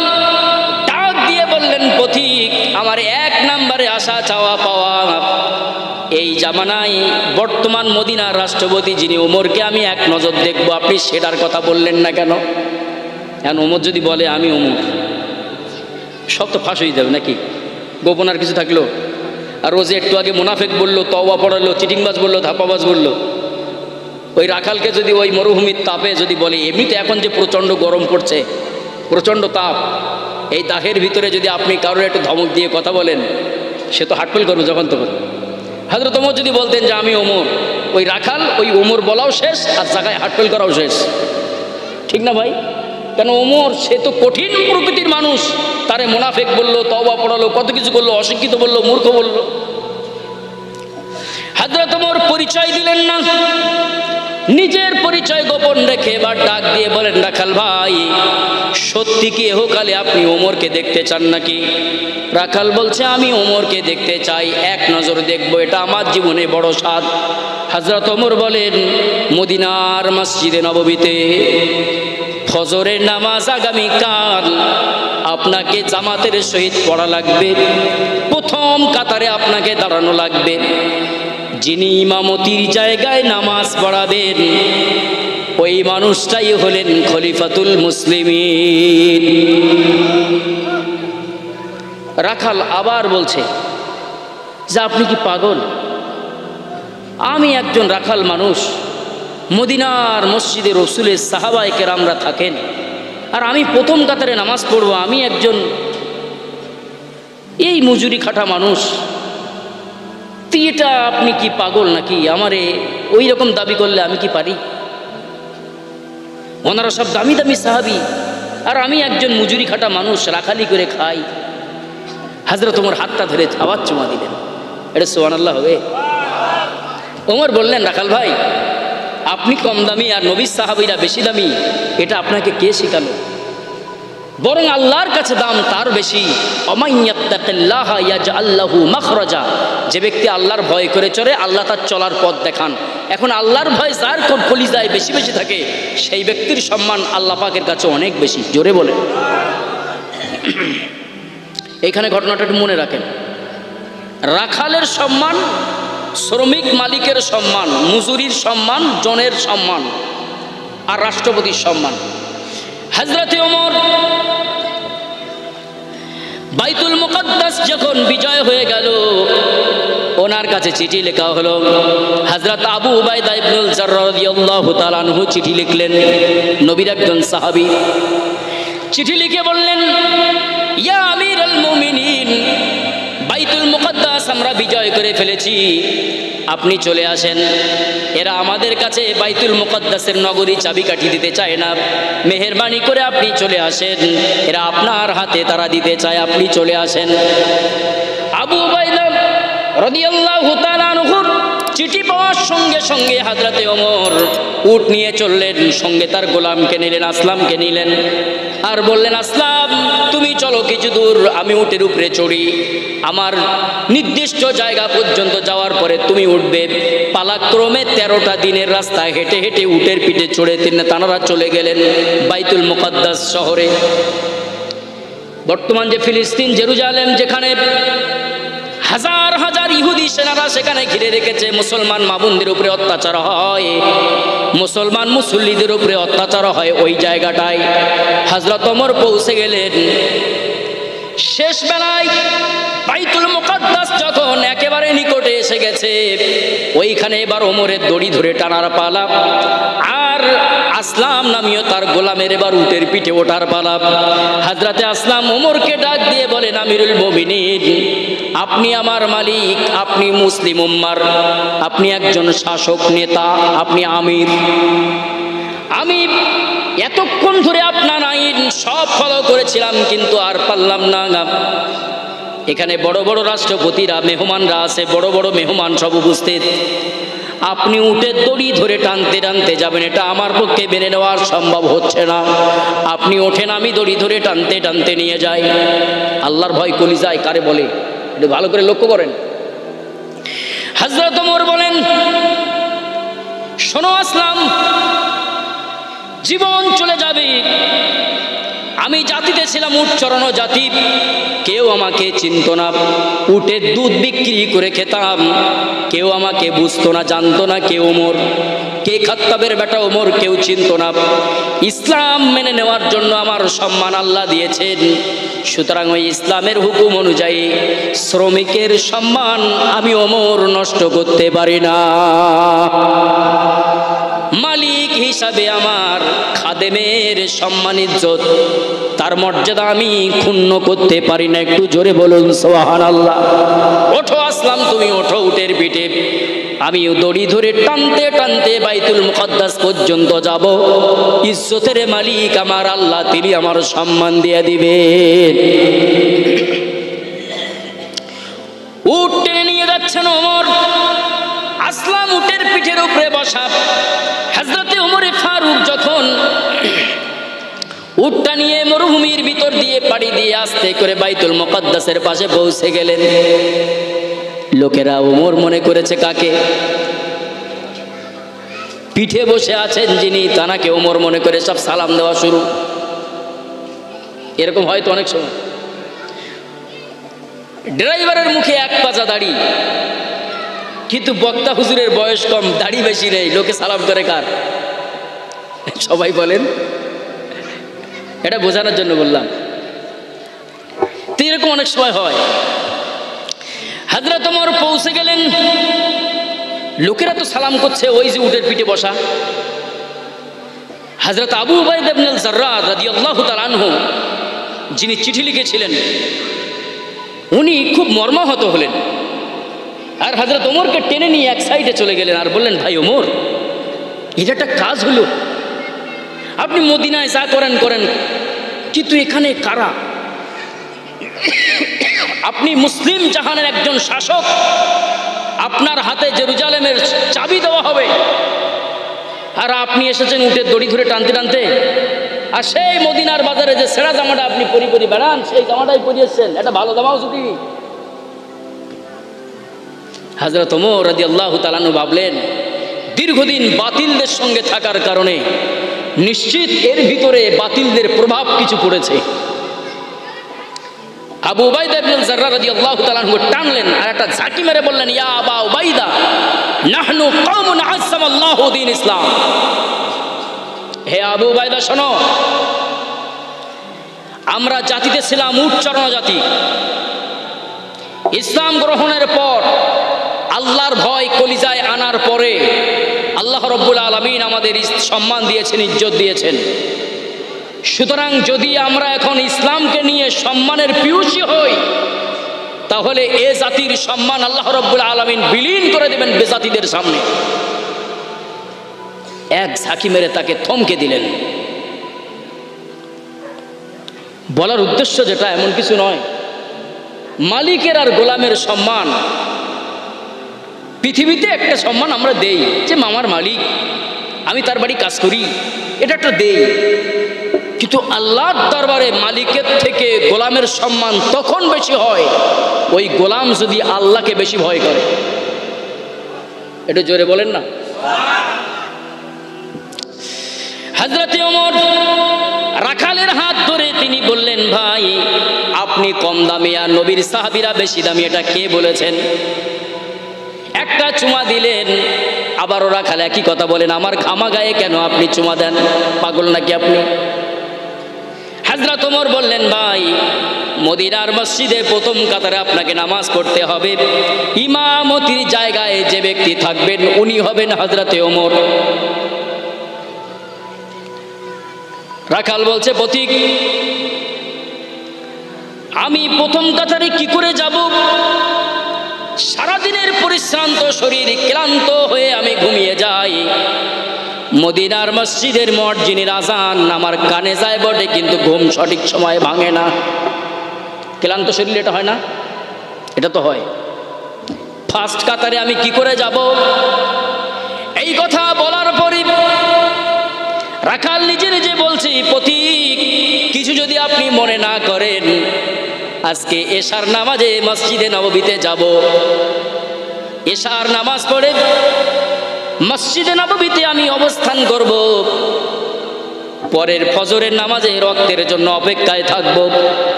ডাক দিয়ে বললেন, পথিক আমার এক নম্বরে আসা চাওয়া পাওয়া, এই জামানায় বর্তমান মদিনার রাষ্ট্রপতি যিনি, ওমরকে আমি এক নজর দেখবো। আপনি সেটার কথা বললেন না কেন? এখন ওমর যদি বলে আমি ওমর, সব তো ফাঁস হয়ে যাবে নাকি? গোপন আর কিছু থাকলো? আর ও যে একটু আগে মুনাফেক বললো, তওবা পড়ালো, চিটিংবাজ বললো, ধাপাবাজ বললো, ওই রাখালকে যদি ওই মরুভূমির তাপে যদি বলে, এমনিতে এখন যে প্রচণ্ড গরম পড়ছে, প্রচণ্ড তাপ, এই দাহের ভিতরে যদি আপনি কারোর একটু ধমক দিয়ে কথা বলেন, সে তো হাটফেল করবে যখন তখন। হযরত ওমর যদি বলতেন যে আমি ওমর, ওই রাখাল ওই ওমর বলাও শেষ আর জায়গায় হাটফেল করাও শেষ, ঠিক না ভাই? কেন ওমর সে তো কঠিন প্রকৃতির মানুষ, তারে মুনাফেক বললো, তওবা পড়ালো, কত কিছু করলো, অশিক্ষিত বললো, মূর্খ বললো। হযরত ওমর পরিচয় দিলেন না, নিজের পরিচয় গোপন রেখে এবার ডাক দিয়ে বলেন, রাখাল ভাই সত্যি কি এহকালে আপনি ওমরকে দেখতে চান নাকি? রাখাল বলছে, আমি ওমরকে দেখতে চাই, এক নজর দেখবো, এটা আমার জীবনে বড় স্বাদ। হযরত ওমর বলেন, মদিনার মসজিদে নববীতে ফজরের নামাজ আগামীকাল আপনাকে জামাতের সহিত পড়া লাগবে, প্রথম কাতারে আপনাকে দাঁড়ানো লাগবে। যিনি ইমামতির জায়গায় নামাজ পড়াবেন ওই মানুষটাই হলেন খলিফাতুল মুসলিমিন। রাখাল আবার বলছে যে আপনি কি পাগল? আমি একজন রাখাল মানুষ, মদিনার মসজিদে রসুলের সাহাবায়ে কেরামরা থাকেন, আর আমি প্রথম কাতারে নামাজ পড়ব, আমি একজন এই মজুরি খাটা মানুষ, এটা আপনি কি পাগল নাকি? আমারে ওই রকম দাবি করলে আমি কি পারি? ওনারা সব দামি দামি সাহাবি, আর আমি একজন মজুরি খাটা মানুষ, রাখালি করে খাই। হযরত ওমর হাতটা ধরে আবার চুমা দিলেন। এটা সুবহানাল্লাহ হবে? ওমর বললেন, রাখাল ভাই আপনি কম দামি আর নবীর সাহাবীরা বেশি দামি, এটা আপনাকে কে শিখালো? বরং আল্লাহর কাছে দাম তার বেশি। ওমাইয়াত্তাকিল্লাহা ইয়াজআল লাহু মাখরাজা, যে ব্যক্তি আল্লাহর ভয় করে চলে আল্লাহ তার চলার পথ দেখান। এখন আল্লাহর ভয় যার কলিজায় বেশি বেশি থাকে সেই ব্যক্তির সম্মান আল্লাহ পাকের কাছে অনেক বেশি। জোরে বলে। এখানে ঘটনাটা একটু মনে রাখেন, রাখালের সম্মান, শ্রমিক মালিকের সম্মান, মজুরির সম্মান, জনের সম্মান, আর রাষ্ট্রপতির সম্মান। হযরতে ওমর বাইতুল মুকদ্দাস যখন বিজয় হয়ে গেল, ওনার কাছে চিঠি লেখা হলো। হযরত আবু উবাইদা ইবনুল জাররাহ রাদিয়াল্লাহু তাআলা আনহু চিঠি লিখলেন, নবীর একজন সাহাবী। চিঠি লিখে বললেন, ইয়া আমিরুল মুমিনিন, বাইতুল মুকদ্দাস আমরা বিজয় করে ফেলেছি, আপনি চলে আসেন। এরা আমাদের কাছে বাইতুল মুকদ্দাসের নগরী চাবিকাঠি দিতে চায় না, মেহেরবানি করে আপনি চলে আসেন। এরা আপনার হাতে তারা দিতে চায়, আপনি চলে আসেন। আবু উবাইদা রাদিয়াল্লাহু তাআলা আনহুর চিঠি পাওয়ার সঙ্গে সঙ্গে হযরতে ওমর উট নিয়ে চললেন, সঙ্গে তার গোলামকে নিলেন, আসলামকে নিলেন, আর বললেন, আসলাম তুমি চলো কিছু দূর, আমি উটের উপরে চড়ি, আমার নির্দিষ্ট জায়গা পর্যন্ত যাওয়ার পরে তুমি উঠবে। পালাক্রমে 13টা দিনের রাস্তা হেঁটে হেঁটে উটের পিঠে চড়ে তানারা চলে গেলেন বাইতুল মুকদ্দাস শহরে। বর্তমান যে ফিলিস্তিন জেরুজালেম, যেখানে হাজার হাজার ইহুদি সেনারা সেখানে ঘিরে রেখেছে। মুসলমান মা বোনদের উপরে অত্যাচার হয়, মুসলমান মুসল্লিদের উপরে অত্যাচার হয়। ওই জায়গাটায় হযরত ওমর পৌঁছে গেলেন। শেষ বেলায় বাইতুল মুকাদ্দাস যখন একেবারে নিকটে এসে গেছে, ওইখানে এবার ওমরের দড়ি ধরে টানার পালা, আর আসলাম নামীয় তার গোলামের এবার উটের পিঠে ওঠার পালা। হযরতে আসলাম ওমরকে ডাক দিয়ে বলেন, আমিরুল মুমিনিন, আপনি আমার মালিক, আপনি মুসলিম উম্মার, আপনি একজন শাসক নেতা, আপনি আমির। আমি এতক্ষণ ধরে আপনার আইন সব ফলো করেছিলাম, কিন্তু আর পারলাম না। এখানে বড় বড় রাষ্ট্রপতিরা, মেহমানরা আছে, বড় বড় মেহমান সব উপস্থিত। আপনি উটের দড়ি ধরে টানতে টানতে যাবেন, এটা আমার পক্ষে মেনে নেওয়া সম্ভব হচ্ছে না। আপনি ওঠেন, আমি দড়ি ধরে টানতে টানতে নিয়ে যাই। আল্লাহর ভয় কলিজায় কারে বলে, এটা ভালো করে লক্ষ্য করেন। হযরত ওমর বলেন, শোনো আসলাম, জীবন চলে যাবে। আমি জাতিতে ছিলাম উট চড়ানো জাতি, কেউ আমাকে চিনত না। উটের দুধ বিক্রি করে খেতাম, কেউ আমাকে বুঝতো না, জানতো না কে ওমর, কে খাত্তাবের বেটা ওমর, কেউ চিনত না। ইসলাম মেনে নেওয়ার জন্য আমার সম্মান আল্লাহ দিয়েছেন। সুতরাং ওই ইসলামের হুকুম অনুযায়ী শ্রমিকের সম্মান আমি ওমর নষ্ট করতে পারি না। মালিক হিসাবে আমার খাদেমের সম্মান ইজ্জত, তার মর্যাদা আমি ক্ষুণ্ণ করতে পারি না। একটু জোরে বলুন সুবহানাল্লাহ। ওঠো আসলাম, তুমি ওঠো উটের পিঠে। আমি দড়ি ধরে টানতে টানতে বাইতুল মুকাদ্দাস পর্যন্ত যাব। ইজ্জতের মালিক আমার আল্লাহ, তিনি আমার সম্মান দিয়ে দিবেন। উট টেনে নিয়ে যাচ্ছেন ওমর। আসলাম উটের পিঠের উপরে বসা। হযরতে ওমরে ফারুক যখন উটটা নিয়ে মরুভূমির ভিতর দিয়ে পাড়ি দিয়ে আস্তে করে বাইতুল মুকাদ্দাসের পাশে পৌঁছে গেলেন, লোকেরা ওমর মনে করেছে কাকে? পিঠে বসে আছেন যিনি, তানাকে ওমর মনে করে সব সালাম দেওয়া শুরু। এরকম হয়তো অনেক সময় ড্রাইভারের মুখে এক পাজা দাড়ি, কিন্তু বক্তা হুজুরের বয়স কম, দাড়ি বেশি নেই, লোকে সালাম করে কার? সবাই বলেন। এটা বোঝানোর জন্য বললাম। তো এরকম অনেক সময় হয়। হযরত ওমর পৌঁছে গেলেন, লোকেরা তো সালাম করছে, ওই যে উটের পিঠে বসা। হযরত আবু উবাইদা ইবনে আল-জাররাহ রাদিয়াল্লাহু তাআলা আনহু, যিনি চিঠি লিখেছিলেন, উনি খুব মর্মাহত হলেন। আর হযরত ওমরকে টেনে নিয়ে এক সাইডে চলে গেলেন আর বললেন, ভাই ওমর, এটা একটা কাজ হলো, আপনি মদিনায় যা করেন করেন, কিন্তু এখানে কারা? আপনি মুসলিম জাহানের একজন শাসক, আপনার হাতে জেরুজালেমের চাবি দেওয়া হবে, আর আপনি এসেছেন উটের দড়ি ধরে টানতে টানতে। আর সেই মদিনার বাজারে যে ছেঁড়া জামাটা আপনি পরি পরি বেড়ান, সেই জামাটাই পরিয়েছেন, এটা ভালো জামাও ছুটি। হযরত ওমর রাদিয়াল্লাহু তাআলা আনহু ভাবলেন, দীর্ঘদিন বাতিলদের সঙ্গে থাকার কারণে নিশ্চিত এর ভিতরে বাতিলদের প্রভাব কিছু পড়েছে। আবু উবাইদা ইবনে আল-জাররাহ রাদিয়াল্লাহু তাআলা আনহু টানলেন আর একটা ঝাঁকি মেরে বললেন, ইয়া আবা উবাইদা, নাহনু কওমুন আযযামাল্লাহু দীন ইসলাম। হে আবু উবাইদা, শোনো, আমরা জাতিতে ছিলাম উট চড়ানো জাতি। ইসলাম গ্রহণের পর, আল্লাহর ভয় কলিজায় আনার পরে আল্লাহ রাব্বুল আলামিন আমাদের সম্মান দিয়েছেন, ইজ্জত দিয়েছেন। সুতরাং যদি আমরা এখন ইসলামকে নিয়ে সম্মানের পিয়ুষী হই, তাহলে এ জাতির সম্মান আল্লাহ রাব্বুল আলামিন বিলীন করে দেবেন বেজাতিদের সামনে। এক ঝাঁকি মেরে তাকে থমকে দিলেন। বলার উদ্দেশ্য যেটা এমন কিছু নয়, মালিকের আর গোলামের সম্মান, পৃথিবীতে একটা সম্মান আমরা দেই যে মামার মালিক, আমি তার বাড়ি কাজ করি, এটা একটা দেই। কিন্তু আল্লাহর দরবারে মালিকের থেকে গোলামের সম্মান তখন বেশি হয় ওই গোলাম যদি আল্লাহকে বেশি ভয় করে। এটা জোরে বলেন না। হযরত ওমর রাখালের হাত ধরে তিনি বললেন, ভাই আপনি কম দামি আর নবীর সাহাবীরা বেশি দামি, এটা কে বলেছেন? একটা চুমা দিলেন, আবার ওরা খালে একই কথা বলেন, আমার ঘামা গায়ে কেন আপনি চুমা দেন? পাগল নাকি আপনি? হযরত ওমর বললেন, ভাই মদিনার মসজিদে প্রথম কাতারে আপনাকে নামাজ পড়তে হবে, ইমামতির জায়গায় যে ব্যক্তি থাকবেন উনি হবেন হযরতে ওমর। রাখাল বলছে, পথিক আমি প্রথম কাতারে কি করে যাব? সারাদিনের পরিশ্রান্ত শরীর ক্লান্ত হয়ে আমি ঘুমিয়ে যাই, মদিনার মসজিদের মুয়াজ্জিনের আজান আমার কানে যায় বটে, কিন্তু ঘুম সঠিক সময়ে ভাঙে না। ক্লান্ত শরীর এটা হয় না? এটা তো হয়। ফার্স্ট কাতারে আমি কি করে যাব? এই কথা বলার পরই রাখাল নিজে নিজে বলছি, পথিক কিছু যদি আপনি মনে না করেন, আজকে এশার নামাজে মসজিদে নববীতে যাব, এশার নামাজ পড়ে মসজিদে নববীতে আমি অবস্থান করব, পরের ফজরের নামাজে রক্তের জন্য অপেক্ষায় থাকব।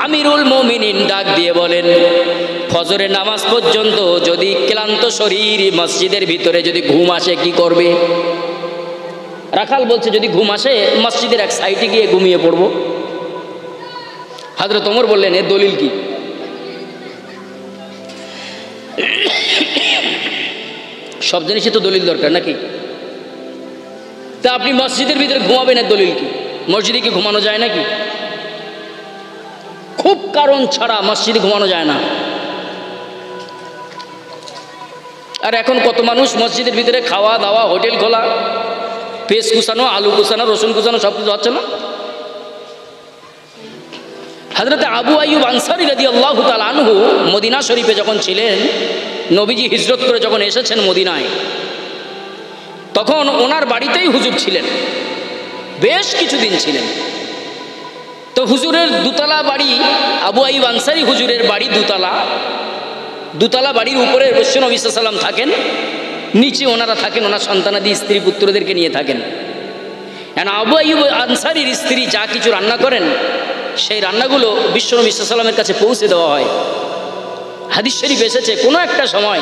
আমিরুল মুমিনিন ডাক দিয়ে বলেন, ফজরের নামাজ পর্যন্ত যদি ক্লান্ত শরীর মসজিদের ভিতরে যদি ঘুম আসে কি করবে? রাখাল বলছে, যদি ঘুম আসে মসজিদের এক সাইডে গিয়ে ঘুমিয়ে পড়ব। হযরত ওমর বললেন, এর দলিল কি? সব জিনিসই তো দলিল দরকার নাকি? তা আপনি মসজিদের ভিতরে ঘুমাবেন, এর দলিল কি? মসজিদে কি ঘুমানো যায় নাকি? খুব কারণ ছাড়া মসজিদে ঘুমানো যায় না। আর এখন কত মানুষ মসজিদের ভিতরে খাওয়া দাওয়া, হোটেল খোলা, পেঁয়াজ কুচানো, আলু কুচানো, রসুন কুচানো, সব কিছু হচ্ছে না। হযরত আবু আইয়ুব আনসারী রাদিয়াল্লাহু তাআলা আনহু মদিনা শরীফে যখন ছিলেন, নবীজি হিজরত করে যখন এসেছেন মদিনায়, তখন ওনার বাড়িতেই হুজুর ছিলেন, বেশ কিছুদিন ছিলেন। তো হুজুরের দুতলা বাড়ি, আবু আইয়ুব আনসারী হুজুরের বাড়ি দুতলা বাড়ির উপরে বিশ্বনবী সাল্লাল্লাহু আলাইহি ওয়াসাল্লাম থাকেন, নিচে ওনারা থাকেন, ওনার সন্তানাদি স্ত্রী পুত্রদেরকে নিয়ে থাকেন। আবু আইয়ুব আনসারীর স্ত্রী যা কিছু রান্না করেন, সেই রান্নাগুলো বিশ্বনবী সাল্লাল্লাহু আলাইহি ওয়াসাল্লামের কাছে পৌঁছে দেওয়া হয়। হাদিস শরীফ এসেছে, কোনো একটা সময়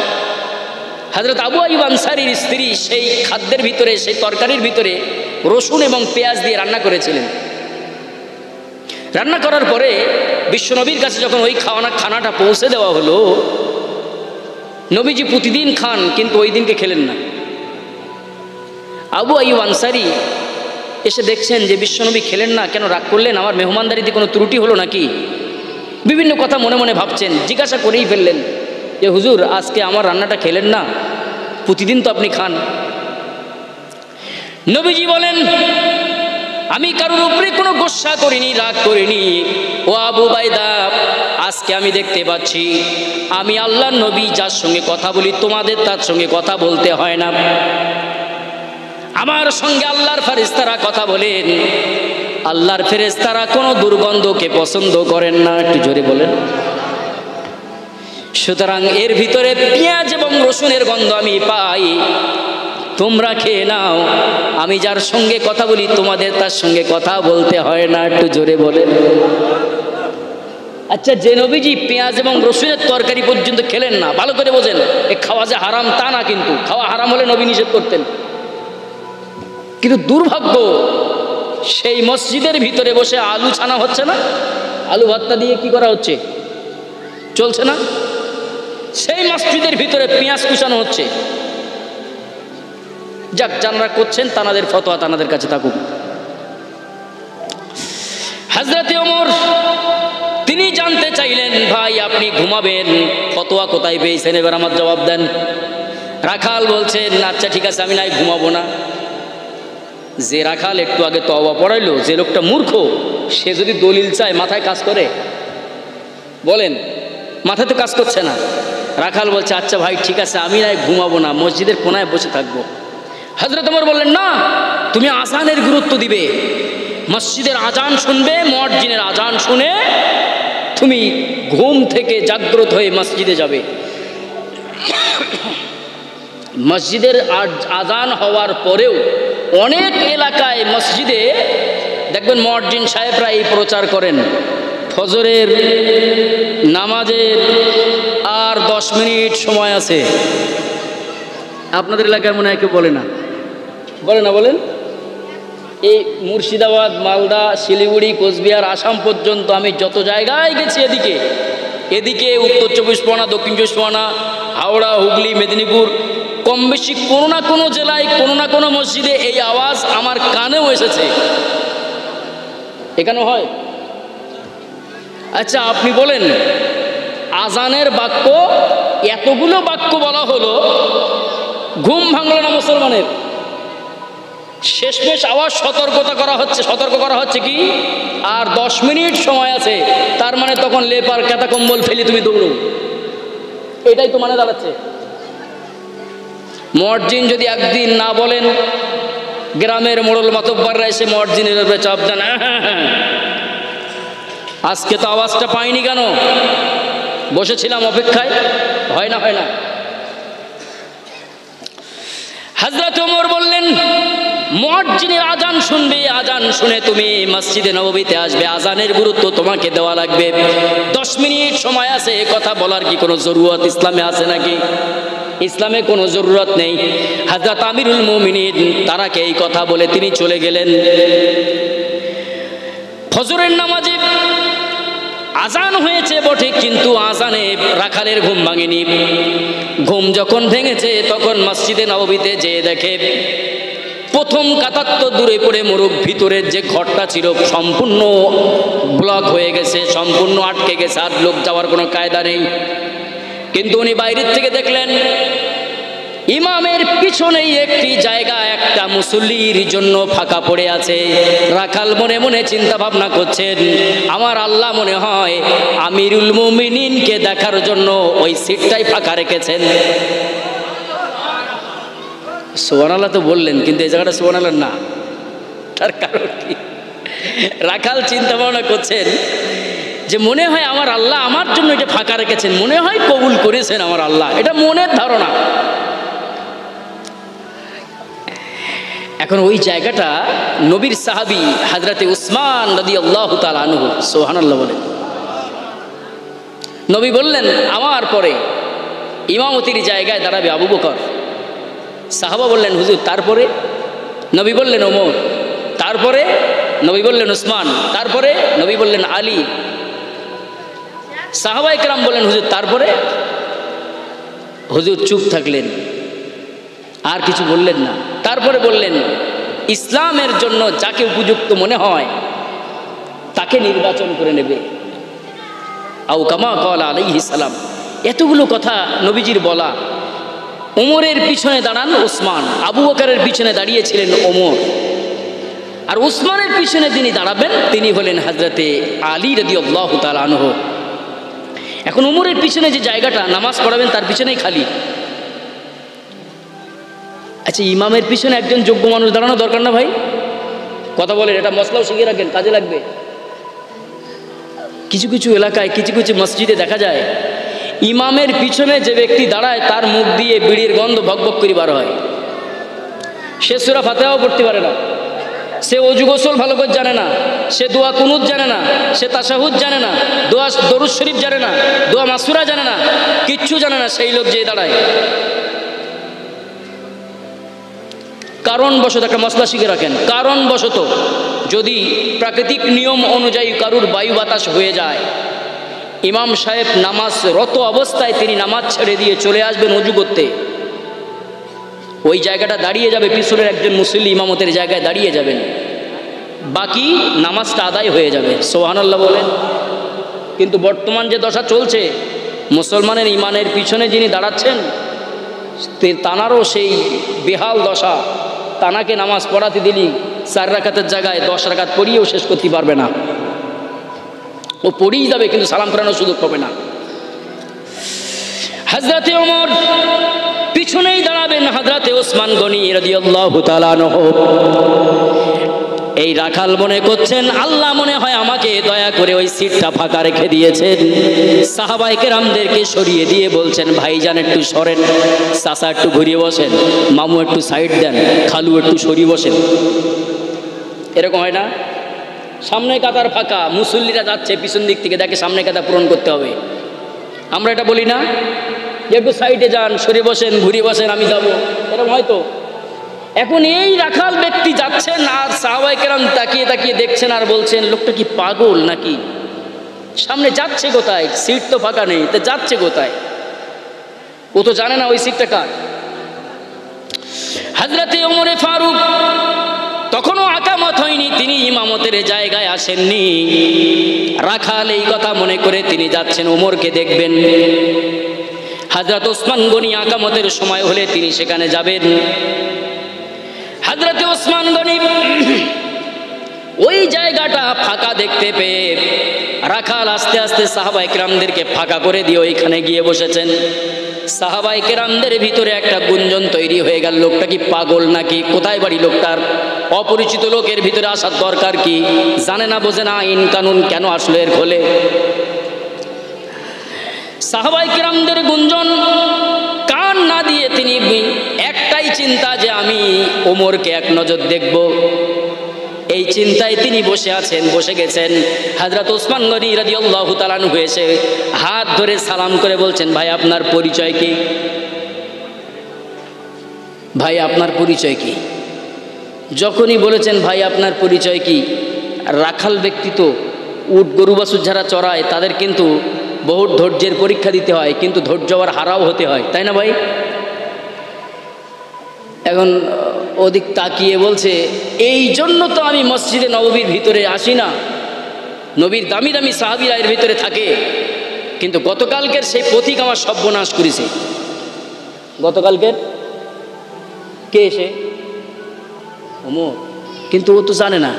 হযরত আবু আইয়ুব আনসারীর স্ত্রী সেই খাদ্যের ভিতরে, সেই তরকারির ভিতরে রসুন এবং পেঁয়াজ দিয়ে রান্না করেছিলেন। রান্না করার পরে বিশ্বনবীর কাছে যখন ওই খানাটা পৌঁছে দেওয়া হলো, নবীজি প্রতিদিন খান কিন্তু ওই দিনকে খেলেন না। আবু আইয়ুব আনসারী এসে দেখছেন যে বিশ্বনবী খেলেন না, কেন রাগ করলেন? আমার মেহমানদারিতে কোনো ত্রুটি হলো নাকি? বিভিন্ন কথা মনে মনে ভাবছেন। জিজ্ঞাসা করেই ফেললেন যে, হুজুর আজকে আমার রান্নাটা খেলেন না, প্রতিদিন তো আপনি খান। নবীজি বলেন, আমি কারোর উপরে কোনো গোসা করিনি, রাগ করিনি। ও আবু বাইদা, আজকে আমি দেখতে পাচ্ছি আমি আল্লাহর নবী যার সঙ্গে কথা বলি, তোমাদের তার সঙ্গে কথা বলতে হয় না। আমার সঙ্গে আল্লাহর ফেরেশতারা কথা বলেন, আল্লাহর ফেরেশতারা কোনো দুর্গন্ধকে পছন্দ করেন না। একটু জোরে বলেন। সুতরাং এর ভিতরে পেঁয়াজ এবং রসুনের গন্ধ আমি পাই, তোমরা খেয়ে নাও। আমি যার সঙ্গে কথা বলি তোমাদের তার সঙ্গে কথা বলতে হয় না। একটু জোরে বলেন। আচ্ছা, যে নবীজি পেঁয়াজ এবং রসুনের তরকারি পর্যন্ত খেলেন না, ভালো করে বোঝেন, এ খাওয়া যে হারাম তা না, কিন্তু খাওয়া হারাম হলে নবী নিষেধ করতেন। কিন্তু দুর্ভাগ্য, সেই মসজিদের ভিতরে বসে আলু ছানা হচ্ছে না, আলু ভর্তা দিয়ে কি করা হচ্ছে, চলছে না। সেই মসজিদের ভিতরে পেঁয়াজ কুচানো হচ্ছে। যাক, যারা করছেন তানাদের ফতোয়া তানাদের কাছে থাকুক। হযরতে ওমর তিনি জানতে চাইলেন, ভাই আপনি ঘুমাবেন, ফতোয়া কোথায় পেয়েছেন, এবার আমার জবাব দেন। রাখাল বলছেন, আচ্ছা ঠিক আছে, আমি নাই ঘুমাবো না। যে রাখাল একটু আগে তওবা পড়াইলো, যে লোকটা মূর্খ, সে যদি দলিল চায় মাথায় কাজ করে? বলেন, মাথায় তো কাজ করছে না। রাখাল বলছে, আচ্ছা ভাই ঠিক আছে, আমি নাই ঘুমাবো না, মসজিদের কোনায় বসে থাকবো। হযরত ওমর বললেন, না, তুমি আজানের গুরুত্ব দিবে, মসজিদের আজান শুনবে, মুয়াজ্জিনের আজান শুনে তুমি ঘুম থেকে জাগ্রত হয়ে মসজিদে যাবে। মসজিদের আজান হওয়ার পরেও অনেক এলাকায় মসজিদে দেখবেন মুয়াজ্জিন সাহেবরা এই প্রচার করেন, ফজরের নামাজের আর 10 মিনিট সময় আছে। আপনাদের এলাকার মনে হয় কেউ বলে না, বলে না? বলেন। এই মুর্শিদাবাদ, মালদা, শিলিগুড়ি, কোচবিহার, আসাম পর্যন্ত আমি যত জায়গায় গেছি, এদিকে উত্তর 24 পরগনা, দক্ষিণ 24 পরগনা, হাওড়া, হুগলি, মেদিনীপুর, কম বেশি কোনো না কোনো জেলায় কোনো না কোনো মসজিদে এই আওয়াজ আমার কানেও এসেছে। এখানে হয়? আচ্ছা, আপনি বলেন, আজানের বাক্য, এতগুলো বাক্য বলা হলো, ঘুম ভাঙল না মুসলমানের? শেষমেশ আওয়াজ সতর্ক করা হচ্ছে কি আর 10 মিনিট সময় আছে, তার মানে তখন লেপার কাঁথা কম্বল ফেলি তুমি দৌড়ো, এটাই তো মানে দাঁড়াচ্ছে। মুয়াজ্জিন যদি একদিন না বলেন, গ্রামের মোড়ল মাতব্বররা এসে মুয়াজ্জিনের উপরে চাপ দেন, আজকে তো আওয়াজটা পাইনি কেন, বসেছিলাম অপেক্ষায়, হয় না? হযরত ওমর বললেন, মুয়াজ্জিনের আজান শুনবে, আজান শুনে তুমি মসজিদে নববীতে আসবে, আজানের গুরুত্ব তোমাকে দেওয়া লাগবে। 10 মিনিট সময় আছে, কথা বলার কি কোনো জরুরত ইসলামে আছে নাকি? ইসলামে কোনো জরুরত নেই। হযরত আমিরুল মুমিনিন তারাকে এই কথা বলে তিনি চলে গেলেন। ফজরের নামাজে আজান হয়েছে বটে, কিন্তু আজানে রাখালের ঘুম ভাঙেনি। ঘুম যখন ভেঙেছে তখন মসজিদে নববীতে যেয়ে দেখে প্রথম কাতার তো দূরে পড়ে মোরগ, ভিতরের যে ঘরটা ছিল সম্পূর্ণ ব্লক হয়ে গেছে, সম্পূর্ণ আটকে গেছে, আর লোক যাওয়ার কোনো কায়দা নেই। কিন্তু উনি বাইরের থেকে দেখলেন ইমামের পিছনেই একটি জায়গা একটা মুসল্লির জন্য ফাঁকা পড়ে আছে। রাখাল মনে মনে চিন্তা ভাবনা করছেন, আমার আল্লাহ মনে হয় আমিরুল মুমিনিনকে দেখার জন্য ওই সিটটাই ফাঁকা রেখেছেন। সুবহানাল্লাহ তো বললেন, কিন্তু এই জায়গাটা সুবহানাল্লাহ না। তার কারণ কি? রাখাল চিন্তা ভাবনা করছেন যে মনে হয় আমার আল্লাহ আমার জন্য এটা ফাঁকা রেখেছেন, মনে হয় কবুল করেছেন আমার আল্লাহ, এটা মনের ধারণা। এখন ওই জায়গাটা নবীর সাহাবী হযরতে উসমান রাদিয়াল্লাহু তাআলা আনহু, সুবহানাল্লাহ বলেন, নবী বললেন আমার পরে ইমামতির জায়গায় দাঁড়াবে আবু বকর। সাহাবা বললেন হুজুর তারপরে? নবী বললেন ওমর, তারপরে? নবী বললেন উসমান, তারপরে? নবী বললেন আলী। সাহাবায়ে কেরাম বললেন হুজুর তারপরে? হুজুর চুপ থাকলেন, আর কিছু বললেন না। তারপরে বললেন ইসলামের জন্য যাকে উপযুক্ত মনে হয় তাকে নির্বাচন করে নেবে। আও কামা ক্বালা আলাইহিস সালাম। এতগুলো কথা নবীজির বলা। ওমরের পিছনে দাঁড়ান উসমান, আবু বকরের পিছনে দাঁড়িয়েছিলেন ওমর, আর উসমানের পিছনে যিনি দাঁড়াবেন তিনি হলেন হযরতে আলী রাদিয়াল্লাহু তাআলা আনহু। এখন ওমরের পিছনে যে জায়গাটা নামাজ পড়াবেন তার পিছনেই খালি। আচ্ছা, ইমামের পিছনে একজন যোগ্য মানুষ দাঁড়ানো দরকার না ভাই? কথা বলেন, এটা মশলাও শিখে রাখেন, কাজে লাগবে। কিছু কিছু এলাকায় কিছু কিছু মসজিদে দেখা যায় ইমামের পিছনে যে ব্যক্তি দাঁড়ায় তার মুখ দিয়ে বিড়ির গন্ধ ভকভক করে বার হয়। সে সূরা ফাতিহাও পড়তে পারে না, সে ওযু গোসল ভালো করে জানে না, সে দোয়া কুনুত জানে না, সে তাশাহুদ জানে না, দরুদ শরীফ জানে না, দোয়া মাসুরা জানে না, কিচ্ছু জানে না, সেই লোক যে দাঁড়ায়। কারণবশত একটা মশলা শিখে রাখেন, কারণবশত যদি প্রাকৃতিক নিয়ম অনুযায়ী কারুর বায়ু বাতাস হয়ে যায়, ইমাম সাহেব নামাজরত অবস্থায় তিনি নামাজ ছেড়ে দিয়ে চলে আসবেন ওযু করতে, ওই জায়গাটা দাঁড়িয়ে যাবে, পিছনের একজন মুসল্লি ইমামতের জায়গায় দাঁড়িয়ে যাবেন, বাকি নামাজটা আদায় হয়ে যাবে। সুবহানাল্লাহ বলেন। কিন্তু বর্তমান যে দশা চলছে, মুসলমানের ইমানের পিছনে যিনি দাঁড়াচ্ছেন তানারও সেই বেহাল দশা। তানাকে নামাজ পড়াতে দিলি 4 রাকাতের জায়গায় 10 রাকাত পড়িয়েও শেষ করতে পারবে না, ও পড়েই যাবে কিন্তু সালাম ফেরানোর সুযোগ পাবে না। হযরতে ওমর পিছনেই দাঁড়াবেন, হযরতে ওসমান গনি রাদিয়াল্লাহু তাআলা আনহু। এই রাখাল মনে করছেন আল্লাহ মনে হয় আমাকে দয়া করে ওই সিটটা ফাঁকা রেখে দিয়েছেন। সাহাবায়ে কেরামদেরকে সরিয়ে দিয়ে বলছেন ভাইজান একটু সরেন, চাচা একটু ঘুরিয়ে বসেন, মামু একটু সাইড দেন, খালু একটু সরিয়ে বসেন। এরকম হয় না? সামনে কাতার ফাঁকা, মুসল্লিরা যাচ্ছে পিছন দিক থেকে, দেখে সামনে কাতার পূরণ করতে হবে। আমরা এটা বলি না যে একটু সাইডে যান, সরে বসেন, ঘুরে বসেন, আমি যাব, এরকম হয়তো। এখন এই রাখাল ব্যক্তি যাচ্ছেন আর সাহাবায়ে কেরাম তাকিয়ে তাকিয়ে দেখছেন আর বলছেন লোকটা কি পাগল নাকি, সামনে যাচ্ছে কোথায়, সিট তো ফাঁকা নেই, তা যাচ্ছে কোথায়? ও তো জানে না ওই সিটটা কার। হযরতে ওমরে ফারুক তখনও আকামত হয়নি, তিনি ইমামতের জায়গায় আসেননি। রাখাল এই কথা মনে করে তিনি যাচ্ছেন ওমরকে দেখবেন। হযরত ওসমান গনি আকামতের সময় হলে তিনি সেখানে যাবেন। হযরতে ওসমান গনি ওই জায়গাটা ফাঁকা দেখতে পেয়ে রাখাল আস্তে আস্তে সাহাবায়ে কেরামদেরকে ফাঁকা করে দিয়ে ওইখানে গিয়ে বসেছেন। সাহাবায়ে কেরামদের ভিতরে একটা গুঞ্জন তৈরি হয়ে গেল, লোকটা কি পাগল নাকি, কোথায় বাড়ি লোকটার, অপরিচিত লোকের ভিতরে আসার দরকার কি, জানে না বোঝে না আইন কানুন, কেন আসলো এর খোলে। সাহাবায়ে কেরামদের গুঞ্জন কান না দিয়ে তিনি একটাই চিন্তা যে আমি ওমরকে এক নজর দেখব, এই চিন্তায় তিনি বসে আছেন, বসে গেছেন। হযরত ওসমান গনি রাদিয়াল্লাহু তাআলা আনহু এসে হাত ধরে সালাম করে বলছেন, ভাই আপনার পরিচয় কি, ভাই আপনার পরিচয় কি? যখনই বলেছেন ভাই আপনার পরিচয় কি, রাখাল ব্যক্তি তো উট গরু বাছুর যারা চড়ায় তাদের কিন্তু বহুত ধৈর্যের পরীক্ষা দিতে হয়, কিন্তু ধৈর্য আবার হারাও হতে হয়, তাই না ভাই? এখন ওদিক তাকিয়ে বলছে, এই জন্য তো আমি মসজিদে নববীর ভিতরে আসি না, নবীর দামি দামি সাহাবীরা এর ভিতরে থাকে, কিন্তু গতকালকের সেই পথিক আমার সর্বনাশ করেছে। গতকালকের কে এসে ওমর, কিন্তু ও তো জানে না।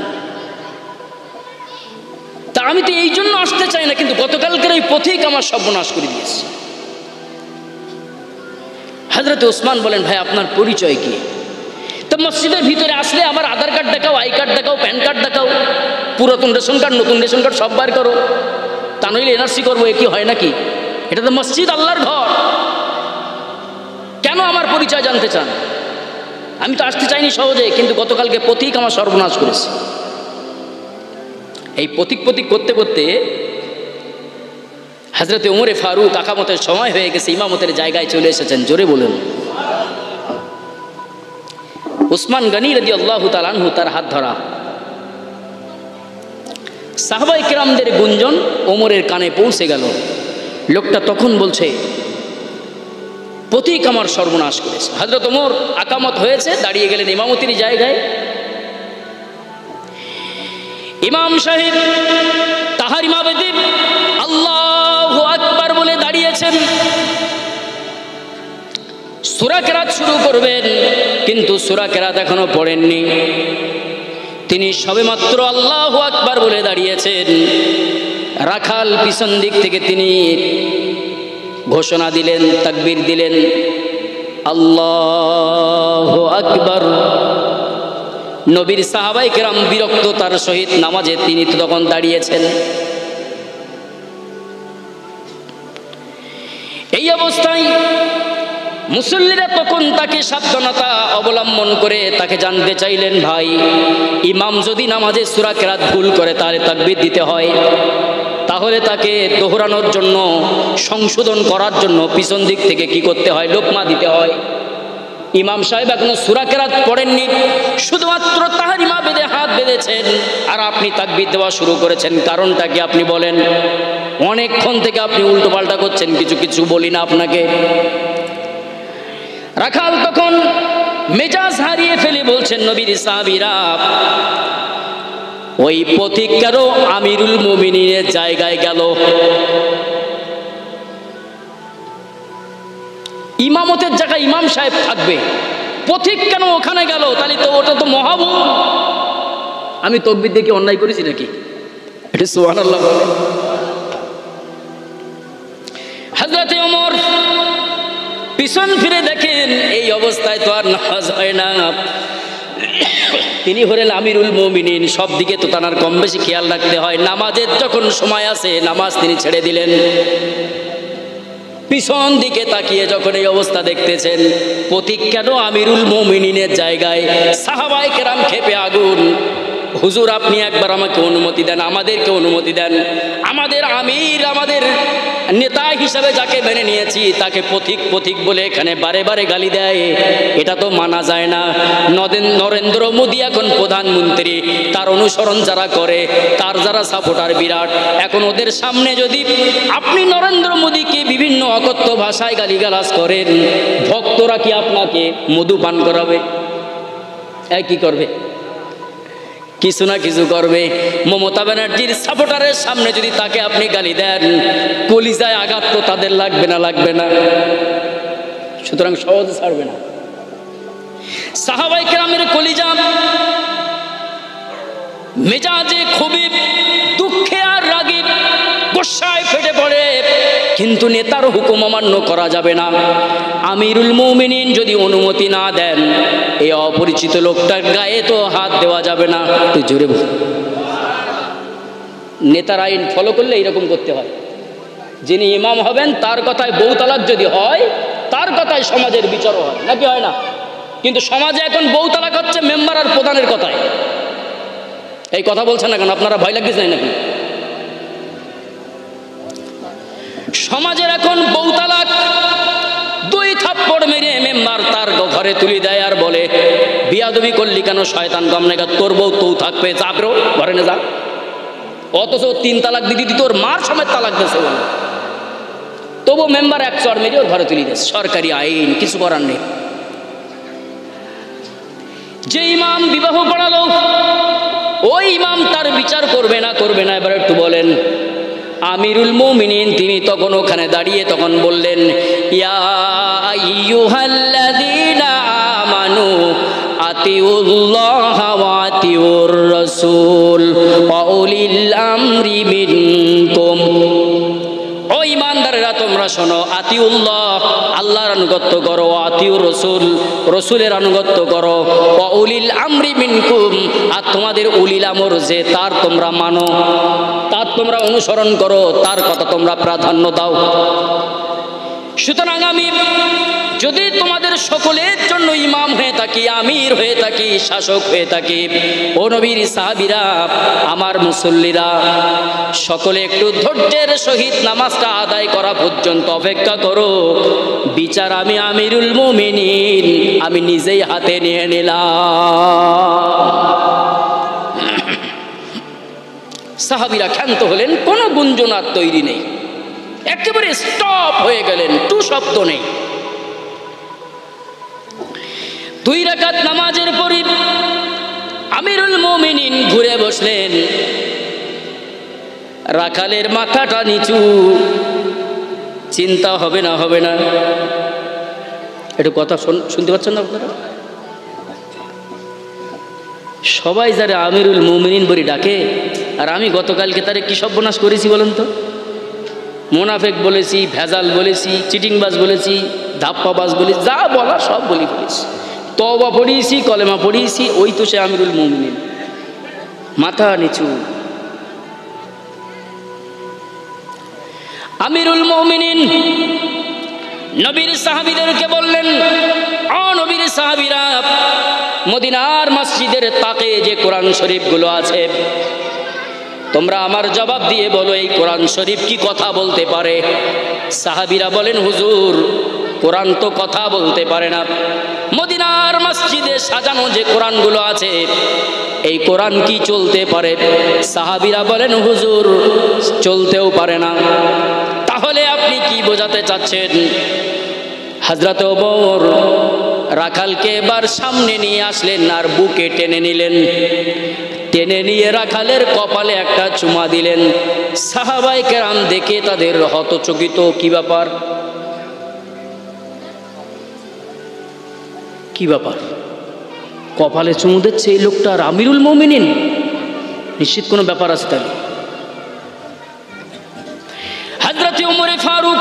তা আমি তো এই জন্য আসতে চাই না, কিন্তু গতকালকের এই পথিক আমার সর্বনাশ করে দিয়েছে। হযরত ওসমান বলেন, ভাই আপনার পরিচয় কি? তো মসজিদের ভিতরে আসলে আবার আধার কার্ড দেখাও, আই কার্ড দেখাও, প্যান কার্ড দেখাও, পুরাতন রেশন কার্ড, নতুন রেশন কার্ড সব বার করো, তা নইলে এনআরসি করবো, এ কি হয় নাকি? এটা তো মসজিদ, আল্লাহর ঘর, কেন আমার পরিচয় জানতে চান? আমি তো আসতে চাইনি সহজে, কিন্তু গতকালকে পথিক আমার সর্বনাশ করেছে। এই পথিক করতে করতে হযরতে ওমরে ফারুক আকামতের সময় হয়ে গেছে, ইমামতের জায়গায় চলে এসেছেন। জোরে বলুন। ওসমান গনি রাদিয়াল্লাহু তাআলা আনহু তার হাত ধরা। সাহাবায়ে কেরামদের গুঞ্জন ওমরের কানে পৌঁছে গেল। লোকটা তখন বলছে, পথিক আমার সর্বনাশ করেছে। হযরত ওমর আকামত হয়েছে, দাঁড়িয়ে গেলেন ইমামতির জায়গায়। ইমাম সাহেব তাহার ইমামতি আল্লাহু আকবার বলে দাঁড়িয়েছেন, সূরা কেরাত শুরু করবেন, কিন্তু সূরা কেরাত এখনো পড়েননি। তিনি সবেমাত্র আল্লাহু আকবার বলে দাঁড়িয়েছেন। রাখাল পিছন দিক থেকে তিনি ঘোষণা দিলেন, তাকবীর দিলেন, আল্লাহু আকবার। নবীর সাহাবায়ে কেরাম বিরক্ততার সহিত নামাজে তিনি তখন দাঁড়িয়েছেন। এই অবস্থায় মুসল্লিরা তখন তাকে সাবধানতা অবলম্বন করে তাকে জানতে চাইলেন, ভাই ইমাম যদি নামাজে সূরা কেরাত ভুল করে তাহলে তাকবীর দিতে হয়, তাহলে তাকে দোহরানোর জন্য, সংশোধন করার জন্য পিছন দিক থেকে কি করতে হয়, লোকমা দিতে হয়। ইমাম সাহেব এখনো সূরা কেরাত পড়েননি, শুধুমাত্র তাহরিমা বেঁধে হাত বেঁধেছেন, আর আপনি তাকবীর দেওয়া শুরু করেছেন। কারণটা কি আপনি বলেন? অনেকক্ষণ থেকে আপনি উল্টো পাল্টা করছেন, কিছু বলি না আপনাকে। রাখাল তখন মেজাজ হারিয়ে ফেলে বলছেন, নবীর সাহাবীরা, ওই পথিক কেন আমিরুল মুমিনিনের জায়গায় গেল? ইমামতের জায়গায় ইমাম সাহেব থাকবে, পথিক কেন ওখানে গেল? তাহলে তো ওটা তো মহাভুল। আমি তাকবীর দেখে অন্যায় করেছি নাকি? এটা সুবহানাল্লাহ বলে। হযরতে ওমর পিছন ফিরে দেখেন, এই অবস্থায় তো আর নামাজ হয় না। তিনি হলেন আমিরুল মুমিনিন, সব দিকে তো তার কম বেশি খেয়াল রাখতে হয়। নামাজের যখন সময় আসে নামাজ তিনি ছেড়ে দিলেন। পিছন দিকে তাকিয়ে যখন এই অবস্থা দেখতেছেন, পথিক কেন আমিরুল মুমিনিনের জায়গায়? সাহাবায়ে কেরাম ক্ষেপে আগুন। হুজুর আপনি একবার আমাকে অনুমতি দেন, আমাদেরকে অনুমতি দেন, আমাদের আমির, আমাদের নেতা হিসাবে যাকে মেনে নিয়েছি তাকে পথিক পথিক বলে এখানে বারে বারে গালি দেয়, এটা তো মানা যায় না। নরেন্দ্র মোদী এখন প্রধানমন্ত্রী, তার অনুসরণ যারা করে, তার যারা সাপোর্টার বিরাট, এখন ওদের সামনে যদি আপনি নরেন্দ্র মোদীকে বিভিন্ন অকথ্য ভাষায় গালিগালাজ করেন, ভক্তরা কি আপনাকে মধু পান করাবে? কি করবে? কিছু না কিছু করবে। মমতা ব্যানার্জির সাপোর্টারের সামনে যদি তাকে আপনি গালি দেন, কলিজায় আঘাত তো তাদের লাগবে না? লাগবে না? সুতরাং সহজে ছাড়বে না। সাহাবায়ে কেরামের কলিজা মেজাজে খুবই দুঃখে আর রাগে গোসায় ফেটে পড়ে, কিন্তু নেতার হুকুম অমান্য করা যাবে না। আমিরুল মুমিনিন যদি অনুমতি না দেন, এই অপরিচিত লোকটার গায়ে তো হাত দেওয়া যাবে না। তুই জোরে বল। নেতার আইন ফলো করলে এইরকম করতে হয়। যিনি ইমাম হবেন তার কথায় বউ তালাক যদি হয়, তার কথায় সমাজের বিচার হয়, নাকি হয় না? কিন্তু সমাজে এখন বউ তালাক হচ্ছে মেম্বার আর প্রধানের কথায়। এই কথা বলছেন না কেন? আপনারা ভয় লাগতেছে নাকি? সমাজের এখন বউ তালাক, 2 থাপ্পড় মেরে মেম্বার তার ঘরে তুলে দেয় আর বলে, বিয়াদবি করলি কেন শয়তান গমনেগা, তোর বউ তো থাকবে, চাপরো ঘরে না যা। অথচ 3 তালাক দিদি তোর মার সমেত তালাক দিয়েছে, তবু মেম্বার 1 চড় মেরে ওর ঘরে তুলে দিয়েছে। সরকারি আইন, কিছু করার নেই। যে ইমাম বিবাহ পড়ালো, ওই ইমাম তার বিচার করবে না, করবে না। এবার একটু বলেন। আমিরুল মুমিনিন তিনি তখন ওখানে দাঁড়িয়ে তখন বললেন, ইয়া আইয়ুহাল্লাযীনা আমানু আতিউল্লাহ ওয়া আতিউর রাসূল ওয়া উলিল আমরি মিনকুম। ও ঈমানদারেরা তোমরা শোনো, আতিউল্লাহ আল্লাহর আনুগত্য করো, আতিউর রাসূল রাসূলের আনুগত্য করো, ওয়া উলিল আমরি মিনকুম আর তোমাদের উলিল আমর যে তার তোমরা মানো, তার তোমরা অনুসরণ করো, তার কথা তোমরা প্রাধান্য দাও। সুতরাং আমি যদি তোমাদের সকলের জন্য ইমাম হয়ে থাকি, আমির হয়ে থাকি, শাসক হয়ে থাকি, ও নবীর সাহাবীরা, আমার মুসল্লিরা, সকলে একটু ধৈর্যের সহিত নামাজটা আদায় করা পর্যন্ত অপেক্ষা করো। বিচার আমি আমিরুল মুমিনিন আমি নিজেই হাতে নিয়ে নিলাম। সাহাবীরা ক্ষান্ত হলেন, কোনো গুঞ্জনার তৈরি নেই, একেবারে স্টপ হয়ে গেলেন, টু শব্দ নেই। 2 রাকাত নামাজের পরে আমিরুল মুমিনিন ঘুরে বসলেন, রাখালের মাথাটা নিচু, চিন্তা হবে না, হবে না। একটু কথা শুনতে পাচ্ছেন না আপনারা? সবাই যারা আমিরুল মুমিনিন বলে ডাকে, আর আমি গতকালকে তারে কি সর্বনাশ করেছি বলেন তো? মোনাফেক বলেছি, ভেজাল বলেছি, চিটিংবাজ বলেছি, ধাপ্পাবাজ বলেছি, যা বলা সব বলি ফেলেছি। তওবা পড়িয়েছি, কলেমা পড়িয়েছি, ওই তো সে আমিরুল মুমিনিন, মাথা নিচু। আমিরুল মুমিনিন নবীর সাহাবীদেরকে বললেন, ও নবীর সাহাবীরা, মদিনার মসজিদের তাকে যে কোরআন শরীফগুলো আছে, তোমরা আমার জবাব দিয়ে বলো এই কোরআন শরীফ কি কথা বলতে পারে? সাহাবীরা বলেন, হুজুর কোরআন তো কথা বলতে পারে না। মদিনার মসজিদে সাজানো যে কোরআনগুলো আছে, এই কোরআন কি চলতে পারে? সাহাবীরা বলেন, হুজুর চলতেও পারে না। তাহলে আপনি কি বোঝাতে চাচ্ছেন? হযরত ওমর রাখালকে এবার সামনে নিয়ে আসলেন আর বুকে টেনে নিলেন, টেনে নিয়ে রাখালের কপালে একটা চুমা দিলেন। সাহাবায়ে কেরাম দেখে তাদের হতচকিত, কি ব্যাপার, কি ব্যাপার, কপালে চুমু দিচ্ছে এই লোকটা আর আমিরুল মুমিনিন, নিশ্চিত কোনো ব্যাপার আছে। তাহলে হযরত ওমর ফারুক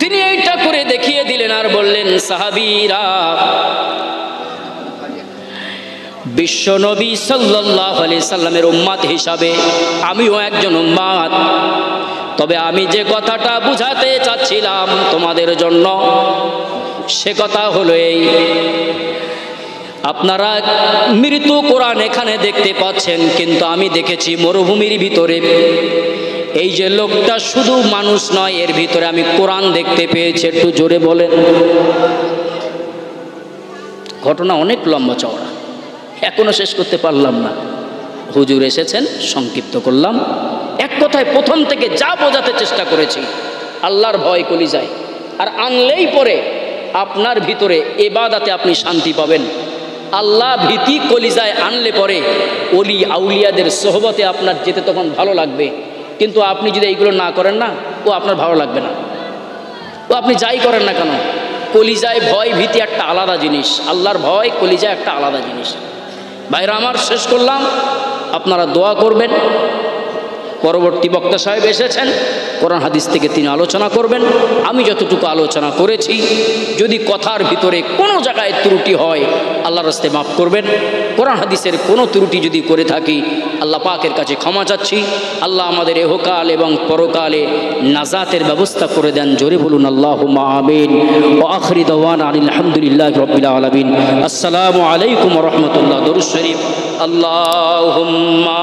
তিনি এইটা করে দেখিয়ে দিলেন আর বললেন, সাহাবীরা, বিশ্ব নবী সাল্লাল্লাহু আলাইহি সাল্লামের উম্মত হিসাবে আমিও একজন উম্মত। তবে আমি যে কথাটা বুঝাতে চাচ্ছিলাম তোমাদের জন্য, সে কথা হলো এই, আপনারা মৃত কোরআন এখানে দেখতে পাচ্ছেন, কিন্তু আমি দেখেছি মরুভূমির ভিতরে এই যে লোকটা শুধু মানুষ নয়, এর ভিতরে আমি কোরআন দেখতে পেয়েছি। একটু জোরে বলেন। ঘটনা অনেক লম্বা চওড়া, এখনো শেষ করতে পারলাম না। হুজুর এসেছেন, সংক্ষিপ্ত করলাম। এক কথায় প্রথম থেকে যা বোঝাতে চেষ্টা করেছি, আল্লাহর ভয় কলিজায় আর আনলেই পরে আপনার ভিতরে ইবাদতে আপনি শান্তি পাবেন। আল্লাহ ভীতি কলিজায় আনলে পরে ওলি আউলিয়াদের সোহবতে আপনার যেতে তখন ভালো লাগবে। কিন্তু আপনি যদি এইগুলো না করেন না, ও আপনার ভালো লাগবে না। ও আপনি যাই করেন না কেন, কলিজায় ভয় ভীতি একটা আলাদা জিনিস, আল্লাহর ভয় কলিজায় একটা আলাদা জিনিস। ভাইরা আমার, শেষ করলাম, আপনারা দোয়া করবেন। পরবর্তী বক্তা সাহেব এসেছেন, কোরআন হাদিস থেকে তিনি আলোচনা করবেন। আমি যতটুকু আলোচনা করেছি, যদি কথার ভিতরে কোনো জায়গায় ত্রুটি হয় আল্লাহর রাস্তায় মাফ করবেন। কোরআন হাদিসের কোনো ত্রুটি যদি করে থাকি আল্লাহ পাকের কাছে ক্ষমা চাচ্ছি। আল্লাহ আমাদের এহকাল এবং পরকালে নাজাতের ব্যবস্থা করে দেন। জোরে বলুন আল্লাহুম্মা আমিন। ওয়া আখিরি দাওয়ানা আলহামদুলিল্লাহি রাব্বিল আলামিন। আসসালামু আলাইকুম ওয়া রাহমাতুল্লাহ। দরুদ শরীফ। আল্লাহুম্মা